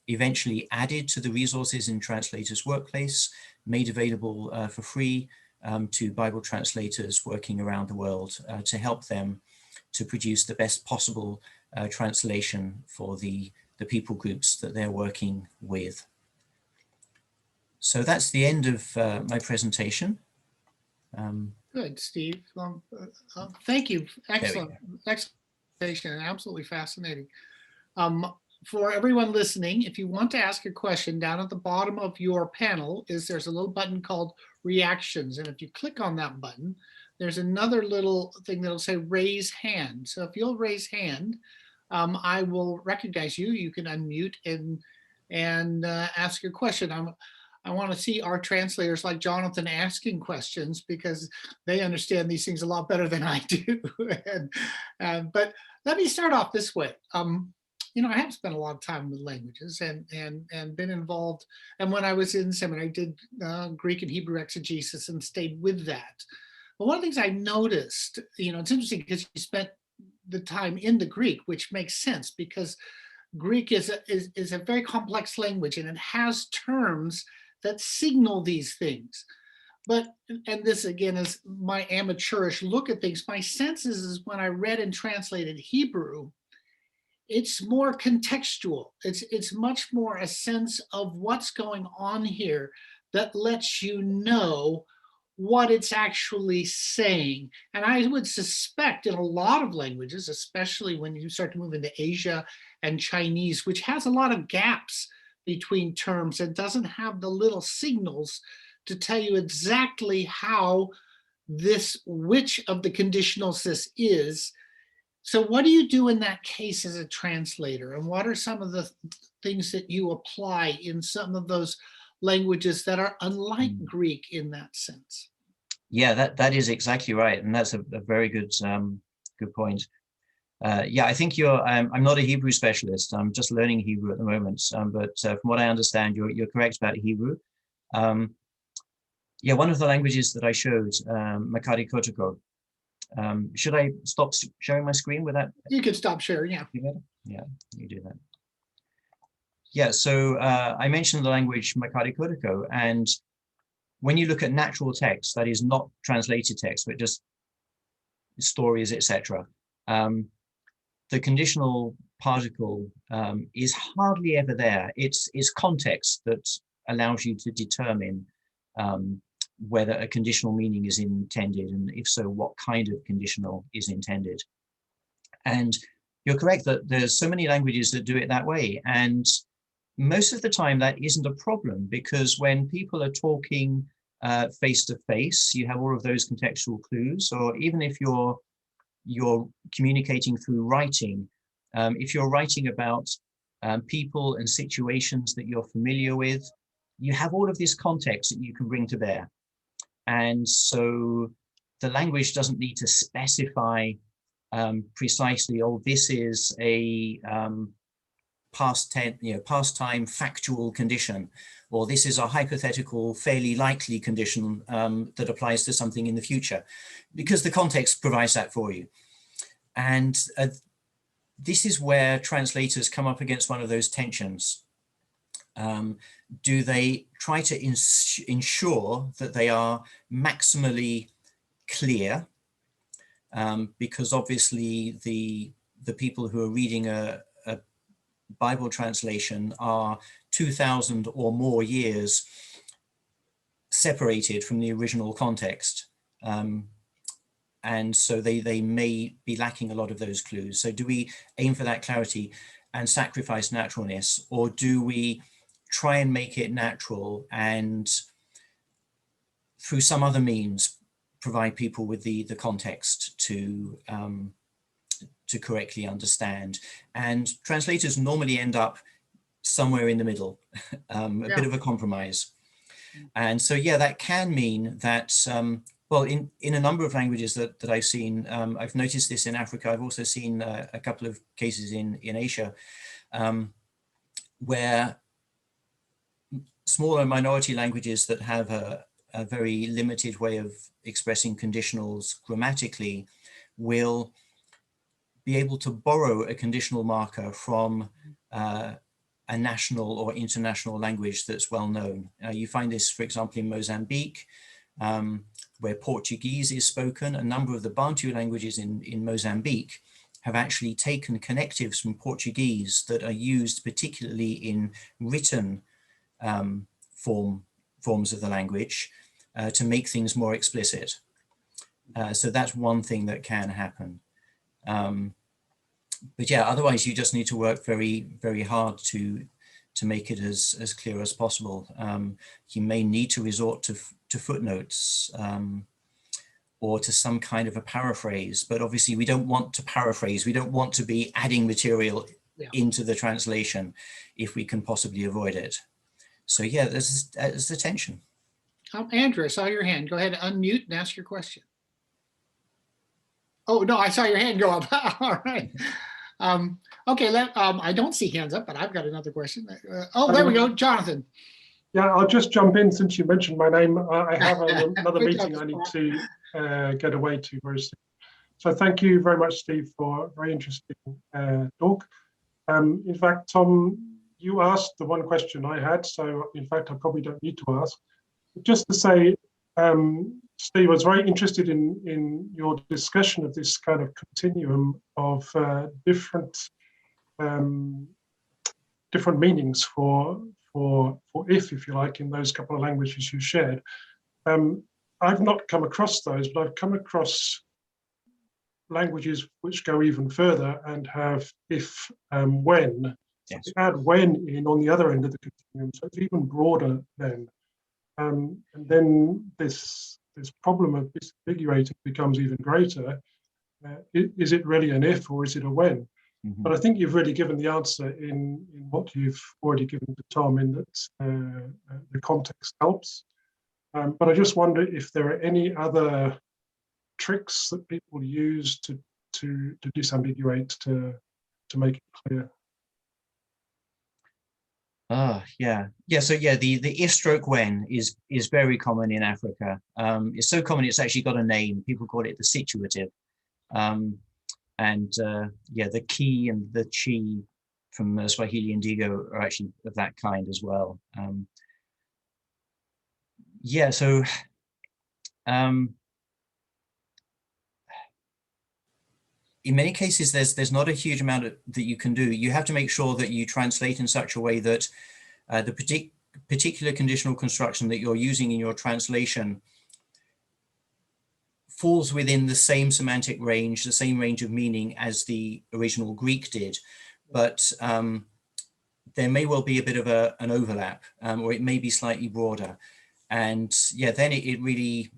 eventually added to the resources in Translators Workplace, made available for free to Bible translators working around the world to help them to produce the best possible translation for the people groups that they're working with. So that's the end of my presentation. Good, Steve. Thank you. Excellent. Excellent presentation. Absolutely fascinating. For everyone listening, if you want to ask a question, down at the bottom of your panel there's a little button called Reactions. And if you click on that button, there's another little thing that'll say raise hand. So if you'll raise hand, I will recognize you. You can unmute and ask your question. I want to see our translators like Jonathan asking questions because they understand these things a lot better than I do. But let me start off this way. I have spent a lot of time with languages and been involved. And when I was in seminary, I did Greek and Hebrew exegesis and stayed with that. But one of the things I noticed, it's interesting because you spent the time in the Greek, which makes sense because Greek is a very complex language and it has terms that signal these things. But, and this again is my amateurish look at things, my sense is when I read and translated Hebrew, it's more contextual. It's much more a sense of what's going on here that lets you know what it's actually saying. And I would suspect in a lot of languages, especially when you start to move into Asia and Chinese, which has a lot of gaps between terms and doesn't have the little signals to tell you exactly how which of the conditionals this is. So what do you do in that case as a translator? And what are some of the things that you apply in some of those languages that are unlike Greek in that sense? Yeah, that is exactly right. And that's a very good point. Yeah, I think I'm not a Hebrew specialist. I'm just learning Hebrew at the moment. But from what I understand, you're correct about Hebrew. Yeah, one of the languages that I showed, Makari Kotoko. Should I stop sharing my screen with that? You can stop sharing, yeah. Yeah, you do that. Yeah, so I mentioned the language Makari Kotoko, and when you look at natural text, that is not translated text, but just stories, etc., the conditional particle is hardly ever there. It's context that allows you to determine whether a conditional meaning is intended, and if so, what kind of conditional is intended. And you're correct that there's so many languages that do it that way. And most of the time that isn't a problem, because when people are talking face to face, you have all of those contextual clues. Or even if you're communicating through writing, if you're writing about people and situations that you're familiar with, you have all of this context that you can bring to bear. And so the language doesn't need to specify precisely, oh, this is a past time factual condition, or this is a hypothetical, fairly likely condition that applies to something in the future, because the context provides that for you. And this is where translators come up against one of those tensions. Do they try to ensure that they are maximally clear? Because obviously the people who are reading a Bible translation are 2,000 or more years separated from the original context. And so they may be lacking a lot of those clues. So do we aim for that clarity and sacrifice naturalness, or do we try and make it natural and through some other means provide people with the context to correctly understand? And translators normally end up somewhere in the middle, a bit of a compromise. And so, yeah, that can mean that, well, in a number of languages that I've seen, I've noticed this in Africa. I've also seen a couple of cases in Asia, where smaller minority languages that have a very limited way of expressing conditionals grammatically will be able to borrow a conditional marker from a national or international language that's well known. You find this, for example, in Mozambique, where Portuguese is spoken. A number of the Bantu languages in Mozambique have actually taken connectives from Portuguese that are used particularly in written forms of the language to make things more explicit. So that's one thing that can happen. But yeah, otherwise you just need to work very, very hard to make it as clear as possible. You may need to resort to footnotes, or to some kind of a paraphrase. But obviously we don't want to paraphrase. We don't want to be adding material into the translation if we can possibly avoid it. So yeah, there's the tension. Andrew, I saw your hand. Go ahead, unmute and ask your question. Oh, no, I saw your hand go up. All right. Okay, I don't see hands up, but I've got another question. There we go, Jonathan. Yeah, I'll just jump in since you mentioned my name. I have another meeting I need to get away to very soon. So thank you very much, Steve, for a very interesting talk. In fact, Tom, you asked the one question I had, so in fact, I probably don't need to ask. Just to say, Steve, I was very interested in your discussion of this kind of continuum of different meanings for if you like, in those couple of languages you shared. I've not come across those, but I've come across languages which go even further and have if, when. Yes. So add when in on the other end of the continuum, so it's even broader then. And then this problem of disambiguating becomes even greater. Is it really an if or is it a when? Mm-hmm. But I think you've really given the answer in what you've already given to Tom, in that the context helps. But I just wonder if there are any other tricks that people use to disambiguate, to make it clear. So the if stroke when is very common in Africa. It's so common it's actually got a name. People call it the situative. The ki and the chi from Swahili and Digo are actually of that kind as well. In many cases, there's not a huge amount that you can do. You have to make sure that you translate in such a way that the particular conditional construction that you're using in your translation falls within the same semantic range, the same range of meaning as the original Greek did. But there may well be a bit of an overlap, or it may be slightly broader. And then it really,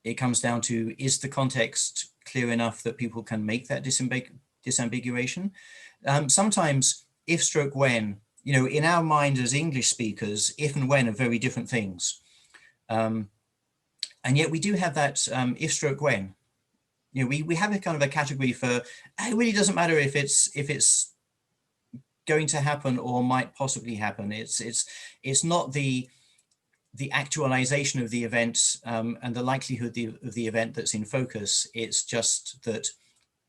it comes down to, is the context clear enough that people can make that disambiguation? Sometimes if stroke when, in our mind as English speakers, if and when are very different things. And yet we do have that if stroke when. We have a kind of a category for, it really doesn't matter if it's going to happen or might possibly happen. It's not the actualization of the event and the likelihood of the event that's in focus. It's just that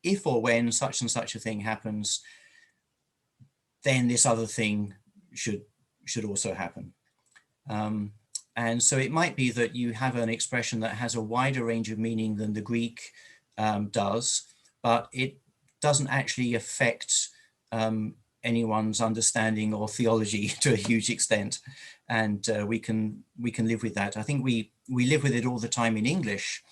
if or when such and such a thing happens, then this other thing should also happen. And so it might be that you have an expression that has a wider range of meaning than the Greek does, but it doesn't actually affect anyone's understanding or theology to a huge extent. And we can live with that. I think we live with it all the time in English.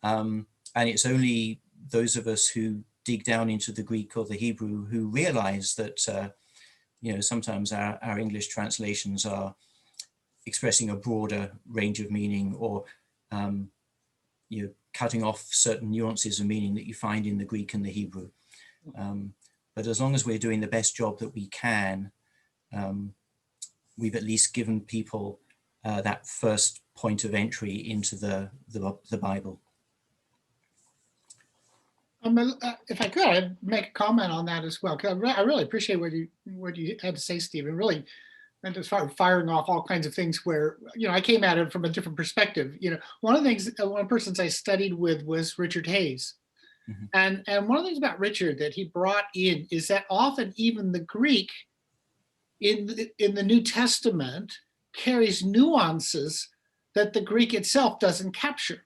And it's only those of us who dig down into the Greek or the Hebrew who realize that, sometimes our English translations are expressing a broader range of meaning, or cutting off certain nuances of meaning that you find in the Greek and the Hebrew. But as long as we're doing the best job that we can, we've at least given people that first point of entry into the Bible. If I could, I'd make a comment on that as well, because I really appreciate what you had to say, Stephen. Really, and just firing off all kinds of things where, I came at it from a different perspective. One of the persons I studied with was Richard Hayes. Mm-hmm. And one of the things about Richard that he brought in is that often even the Greek in the New Testament carries nuances that the Greek itself doesn't capture,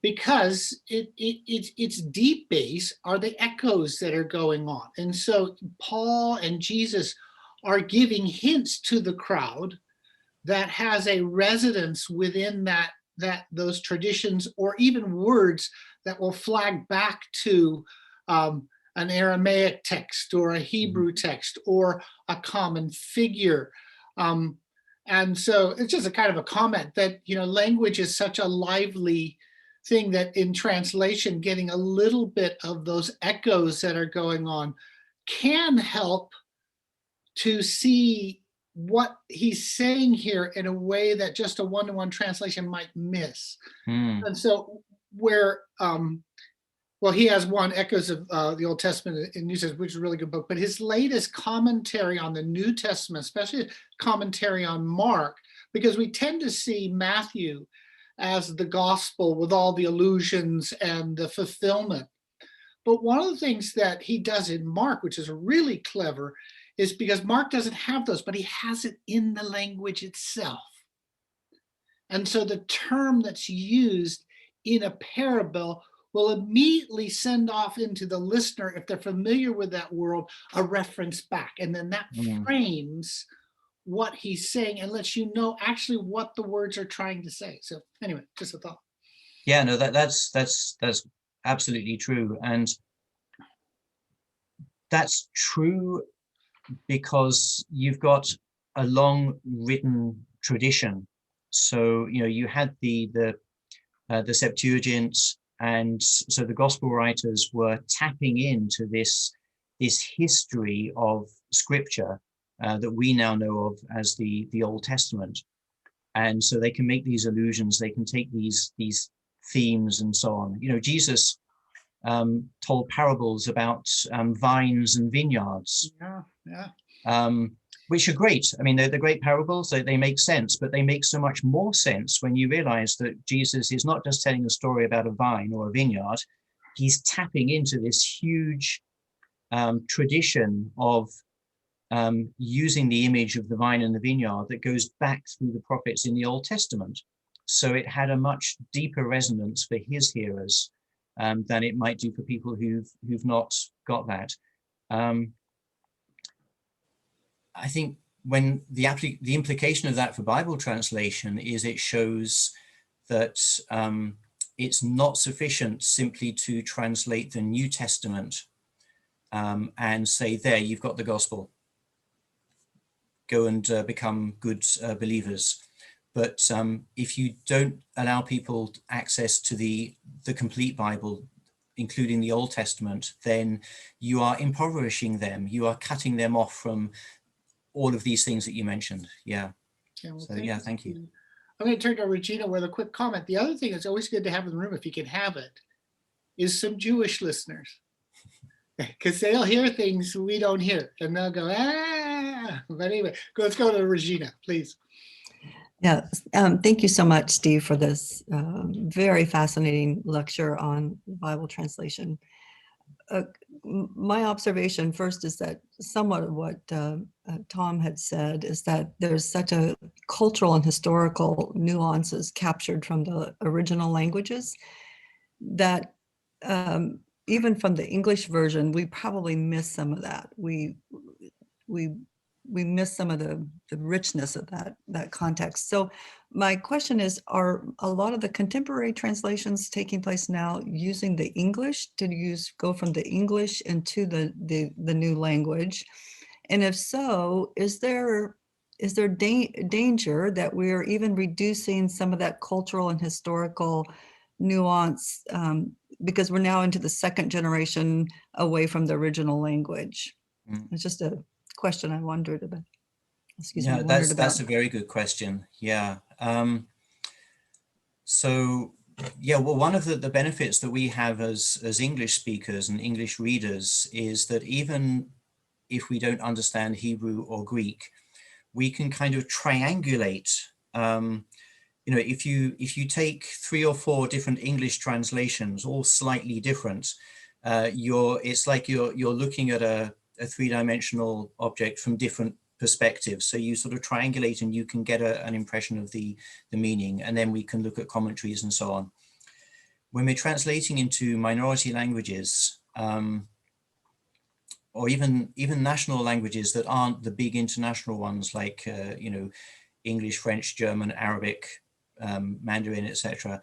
because its deep base are the echoes that are going on. And so Paul and Jesus are giving hints to the crowd that has a resonance within those traditions, or even words that will flag back to an Aramaic text or a Hebrew text or a common figure. And so it's just a kind of a comment that, language is such a lively thing that in translation, getting a little bit of those echoes that are going on can help to see what he's saying here in a way that just a one-to-one translation might miss. And so where, well, he has one, Echoes of the Old Testament in New Testament, which is a really good book, but his latest commentary on the New Testament, especially commentary on Mark, because we tend to see Matthew as the gospel with all the allusions and the fulfillment. But one of the things that he does in Mark, which is really clever, is because Mark doesn't have those, but he has it in the language itself. And so the term that's used in a parable will immediately send off into the listener, if they're familiar with that world, a reference back. And then that frames what he's saying and lets you know actually what the words are trying to say. So anyway, just a thought. Yeah, no, that's absolutely true. And that's true because you've got a long written tradition. So, you had the Septuagint, and so the gospel writers were tapping into this history of scripture that we now know of as the Old Testament. And so they can make these allusions, they can take these themes and so on. Jesus told parables about vines and vineyards. Which are great. I mean, they're great parables. They make sense, but they make so much more sense when you realize that Jesus is not just telling a story about a vine or a vineyard. He's tapping into this huge tradition of using the image of the vine and the vineyard that goes back through the prophets in the Old Testament. So it had a much deeper resonance for his hearers than it might do for people who've not got that. I think when the implication of that for Bible translation is it shows that it's not sufficient simply to translate the New Testament and say, there, you've got the gospel. Go and become good believers. But if you don't allow people access to the complete Bible, including the Old Testament, then you are impoverishing them. You are cutting them off from all of these things that you mentioned. Yeah. Well, so thank you. I'm going to turn to Regina with a quick comment. The other thing that's always good to have in the room, if you can have it, is some Jewish listeners, because they'll hear things we don't hear, and they'll go, But anyway, let's go to Regina, please. Yeah, thank you so much, Steve, for this very fascinating lecture on Bible translation. My observation first is that somewhat of what Tom had said is that there's such a cultural and historical nuances captured from the original languages that even from the English version, we probably miss some of that. We miss some of the richness of that context. So my question is, are a lot of the contemporary translations taking place now using the English to go from the English into the new language? And if so, is there danger that we're even reducing some of that cultural and historical nuance because we're now into the second generation away from the original language? It's just a question I wondered about. That's a very good question. Yeah. Well, one of the benefits that we have as English speakers and English readers is that even if we don't understand Hebrew or Greek, we can kind of triangulate. If you take 3 or 4 different English translations, all slightly different, it's like you're looking at a 3-dimensional object from different perspectives. So you sort of triangulate and you can get an impression of the meaning, and then we can look at commentaries and so on. When we're translating into minority languages, or even national languages that aren't the big international ones like English, French, German, Arabic, Mandarin, etc.,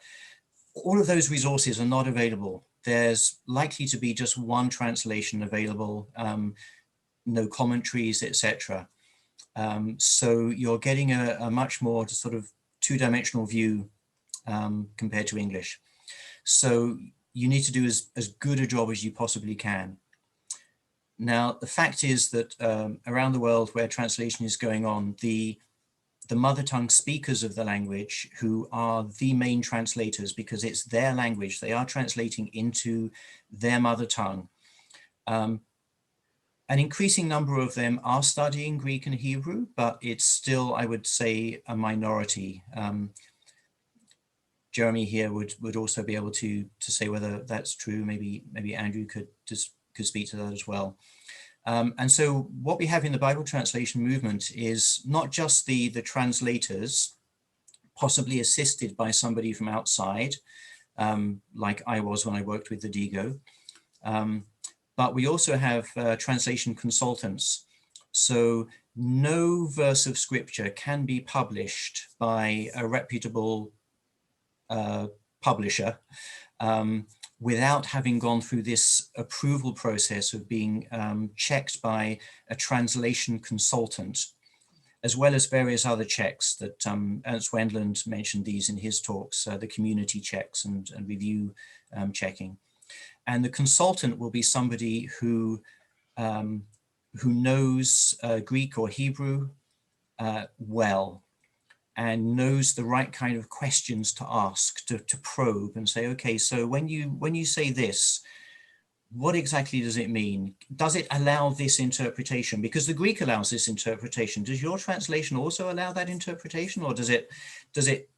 all of those resources are not available. There's likely to be just one translation available, no commentaries, etc. So you're getting a much more sort of two-dimensional view compared to English. So you need to do as good a job as you possibly can. Now, the fact is that around the world where translation is going on, the mother tongue speakers of the language, who are the main translators because it's their language, they are translating into their mother tongue. An increasing number of them are studying Greek and Hebrew, but it's still, I would say, a minority. Jeremy here would also be able to say whether that's true. Maybe Andrew could speak to that as well. And so what we have in the Bible translation movement is not just the translators, possibly assisted by somebody from outside, like I was when I worked with the Digo, but we also have translation consultants. So no verse of scripture can be published by a reputable publisher without having gone through this approval process of being checked by a translation consultant, as well as various other checks that Ernst Wendland mentioned these in his talks, the community checks and review checking. And the consultant will be somebody who knows Greek or Hebrew well, and knows the right kind of questions to ask, to probe and say, okay, so when you say this, what exactly does it mean? Does it allow this interpretation? Because the Greek allows this interpretation. Does your translation also allow that interpretation, or does it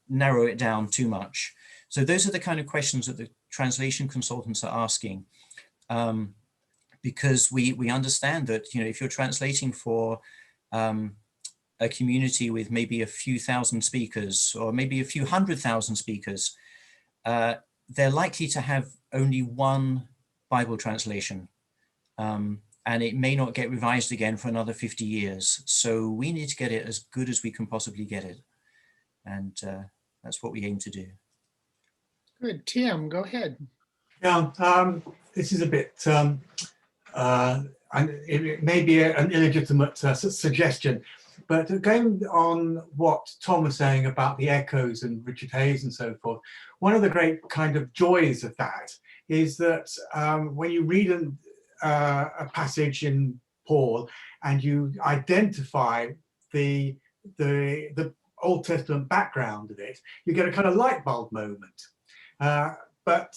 narrow it down too much? So those are the kind of questions that the translation consultants are asking, because we understand that, you know, if you're translating for a community with maybe a few thousand speakers or maybe a few 100,000 speakers, they're likely to have only one Bible translation, and it may not get revised again for another 50 years. So we need to get it as good as we can possibly get it. And that's what we aim to do. Good. Tim, go ahead. Yeah, this is a bit, and it may be an illegitimate suggestion, but going on what Tom was saying about the echoes and Richard Hayes and so forth, one of the great kind of joys of that is that when you read a passage in Paul and you identify the Old Testament background of it, you get a kind of light bulb moment. But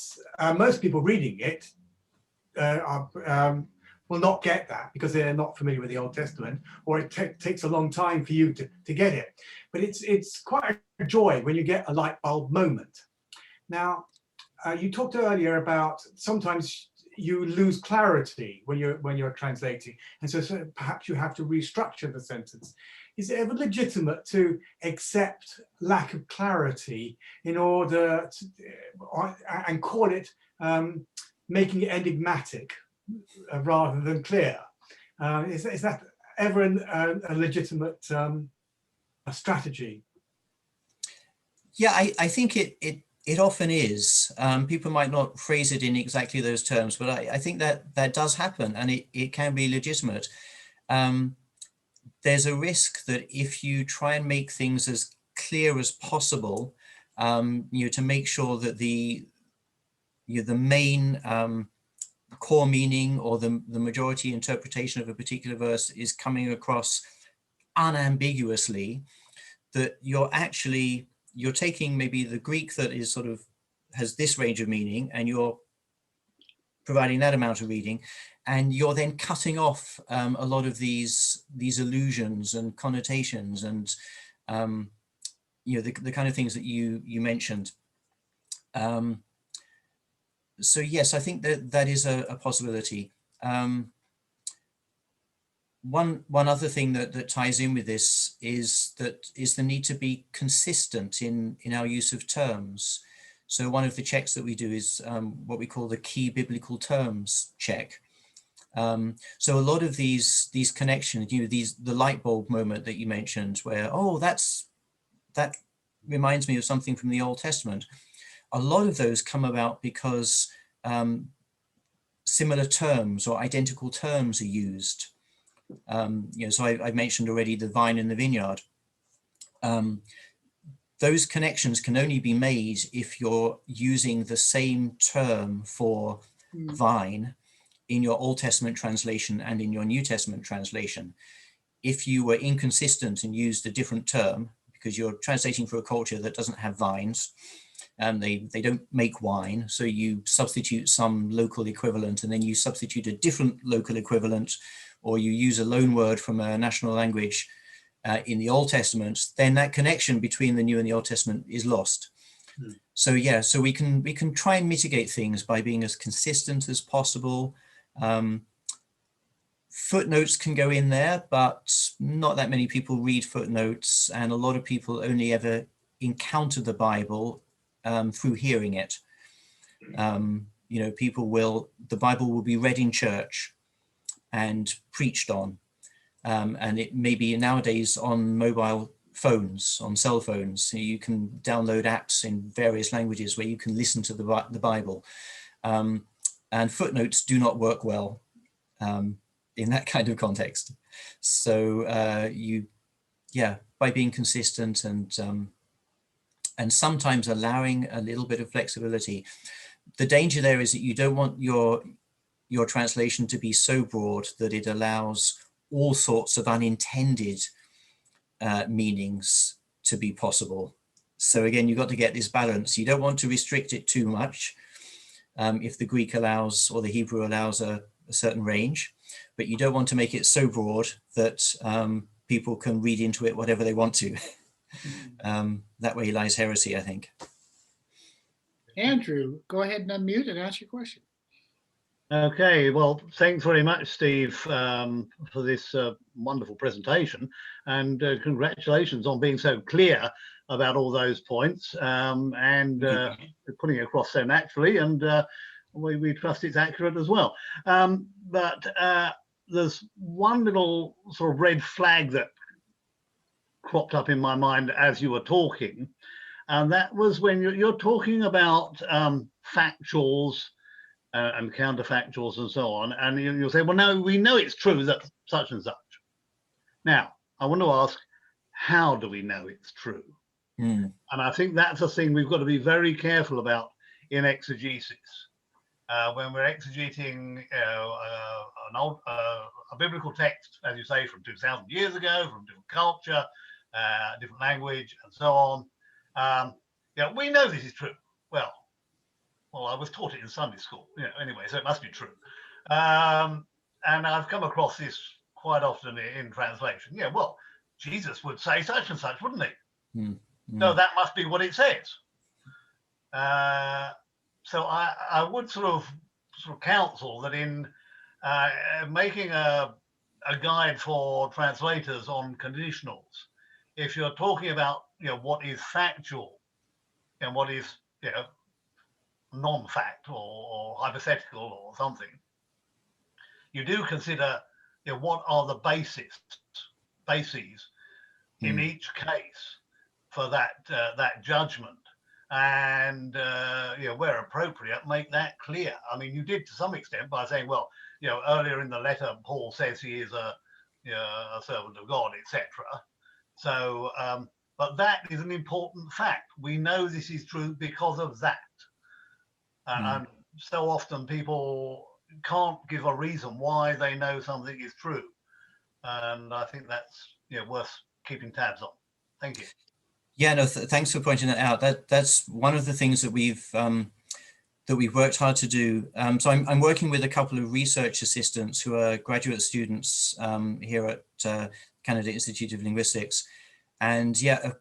most people reading it will not get that because they're not familiar with the Old Testament, or it takes a long time for you to get it. But it's quite a joy when you get a light bulb moment. Now, you talked earlier about sometimes you lose clarity when you're translating, and so perhaps you have to restructure the sentence. Is it ever legitimate to accept lack of clarity in order to, and call it making it enigmatic rather than clear? Is that ever a legitimate strategy? Yeah, I think it often is. People might not phrase it in exactly those terms, but I think that does happen, and it can be legitimate. There's a risk that if you try and make things as clear as possible, to make sure that the main core meaning or the majority interpretation of a particular verse is coming across unambiguously, that you're taking maybe the Greek that is sort of has this range of meaning, and you're providing that amount of reading, and you're then cutting off a lot of these allusions and connotations and the kind of things that you mentioned. So yes, I think that is a possibility. One other thing that ties in with this is the need to be consistent in our use of terms. So one of the checks that we do is what we call the key biblical terms check. So a lot of these connections, the light bulb moment that you mentioned, where that reminds me of something from the Old Testament. A lot of those come about because similar terms or identical terms are used. So I've mentioned already the vine and the vineyard. Those connections can only be made if you're using the same term for vine in your Old Testament translation and in your New Testament translation. If you were inconsistent and used a different term, because you're translating for a culture that doesn't have vines, and they don't make wine, so you substitute some local equivalent, and then you substitute a different local equivalent, or you use a loan word from a national language in the Old Testament, then that connection between the New and the Old Testament is lost. So yeah, so we can try and mitigate things by being as consistent as possible. Footnotes can go in there, but not that many people read footnotes, and a lot of people only ever encounter the Bible through hearing it. The Bible will be read in church and preached on, and it may be nowadays on mobile phones, on cell phones. So you can download apps in various languages where you can listen to the Bible, and footnotes do not work well in that kind of context. So by being consistent and sometimes allowing a little bit of flexibility. The danger there is that you don't want your translation to be so broad that it allows all sorts of unintended meanings to be possible. So again, you've got to get this balance. You don't want to restrict it too much if the Greek allows or the Hebrew allows a certain range, but you don't want to make it so broad that people can read into it whatever they want to. That way lies heresy, I think. Andrew, go ahead and unmute and ask your question. Okay, well, thanks very much, Steve, for this wonderful presentation, and congratulations on being so clear about all those points and putting it across so naturally, and we trust it's accurate as well. But there's one little sort of red flag that cropped up in my mind as you were talking, and that was when you're talking about factuals and counterfactuals and so on, and you'll say, well, no, we know it's true that such and such. Now, I want to ask, how do we know it's true? And I think that's a thing we've got to be very careful about in exegesis. When we're exegeting a biblical text, as you say, from 2,000 years ago, from different culture, different language, and so on, we know this is true. Well, I was taught it in Sunday school, anyway, so it must be true. And I've come across this quite often in translation. Yeah, well, Jesus would say such and such, wouldn't he? So that must be what it says. So I would sort of counsel that in making a guide for translators on conditionals, if you're talking about what is factual and what is non-fact or hypothetical or something, you do consider what are the bases in each case for that judgment, and where appropriate, make that clear. I mean, you did to some extent by saying, well, earlier in the letter Paul says he is a servant of God, etc. So but that is an important fact. We know this is true because of that. And so often people can't give a reason why they know something is true. And I think that's worth keeping tabs on. Thank you. Yeah, no, thanks for pointing that out. That's one of the things that we've worked hard to do. So I'm working with a couple of research assistants who are graduate students here at Canada Institute of Linguistics. And yeah,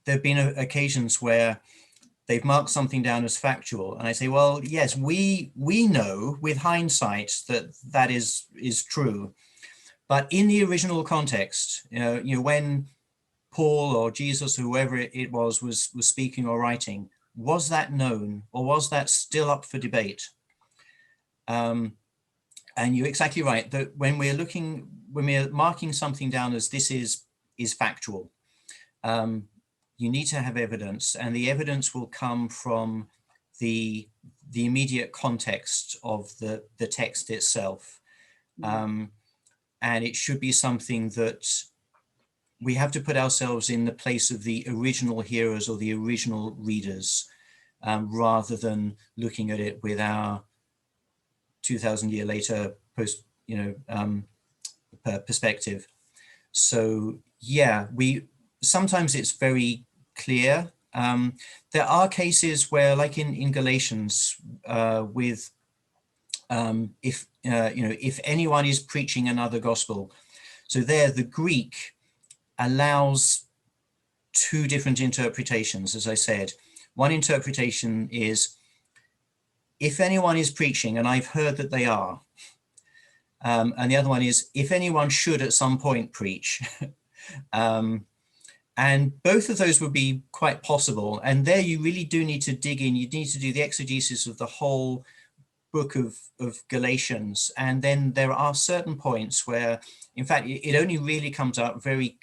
there have been occasions where they've marked something down as factual. And I say, well, yes, we know with hindsight that is true. But in the original context, when Paul or Jesus, whoever it was speaking or writing, was that known, or was that still up for debate? And you're exactly right that when we're marking something down as this is factual, you need to have evidence, and the evidence will come from the immediate context of the text itself. and it should be something that we have to put ourselves in the place of the original hearers or the original readers, rather than looking at it with our 2,000 year later perspective. So yeah, sometimes it's very clear. There are cases where, like in Galatians, if anyone is preaching another gospel, so there the Greek allows two different interpretations. As I said, one interpretation is, if anyone is preaching, and I've heard that they are, and the other one is, if anyone should at some point preach. And both of those would be quite possible. And there you really do need to dig in. You need to do the exegesis of the whole book of Galatians. And then there are certain points where, in fact, it only really comes out very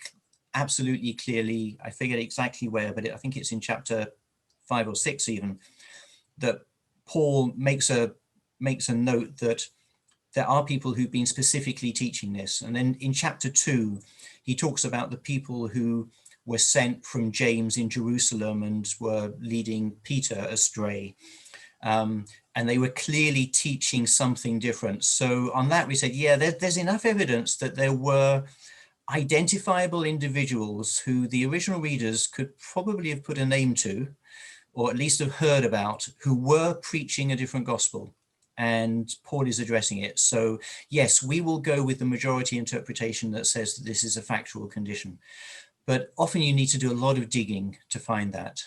absolutely clearly. I forget exactly where, but I think it's in chapter 5 or 6 even, that Paul makes a note that there are people who've been specifically teaching this. And then in chapter 2, he talks about the people who were sent from James in Jerusalem and were leading Peter astray. And they were clearly teaching something different. So on that, we said, yeah, there's enough evidence that there were identifiable individuals who the original readers could probably have put a name to, or at least have heard about, who were preaching a different gospel. And Paul is addressing it. So yes, we will go with the majority interpretation that says that this is a factual condition. But often you need to do a lot of digging to find that.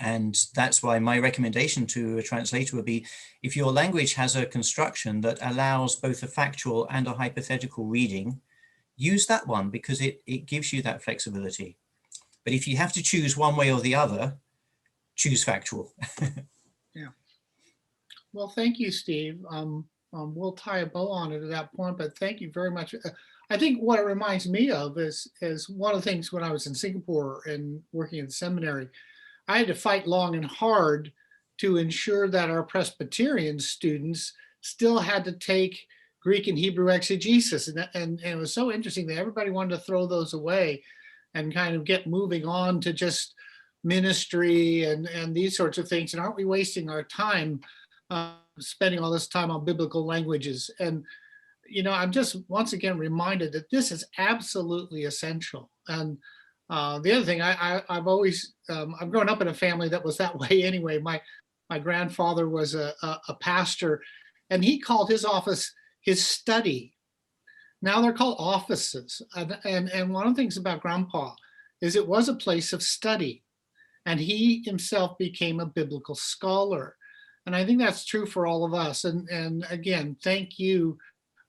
And that's why my recommendation to a translator would be, if your language has a construction that allows both a factual and a hypothetical reading, use that one, because it gives you that flexibility. But if you have to choose one way or the other, choose factual. Yeah. Well, thank you, Steve. We'll tie a bow on it at that point, but thank you very much. I think what it reminds me of is one of the things when I was in Singapore and working in the seminary, I had to fight long and hard to ensure that our Presbyterian students still had to take Greek and Hebrew exegesis. And it was so interesting that everybody wanted to throw those away and kind of get moving on to just ministry and these sorts of things. And aren't we wasting our time spending all this time on biblical languages? And I'm just once again reminded that this is absolutely essential. And the other thing, I've always, I've grown up in a family that was that way anyway. My grandfather was a pastor, and he called his office his study. Now they're called offices. And one of the things about Grandpa is it was a place of study. And he himself became a biblical scholar. And I think that's true for all of us. And again, thank you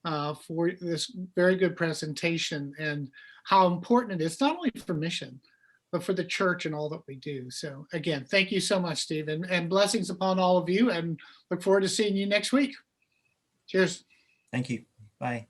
for this very good presentation and how important it is, not only for mission, but for the church and all that we do. So again, thank you so much, Steve, and blessings upon all of you, and look forward to seeing you next week. Cheers. Thank you. Bye.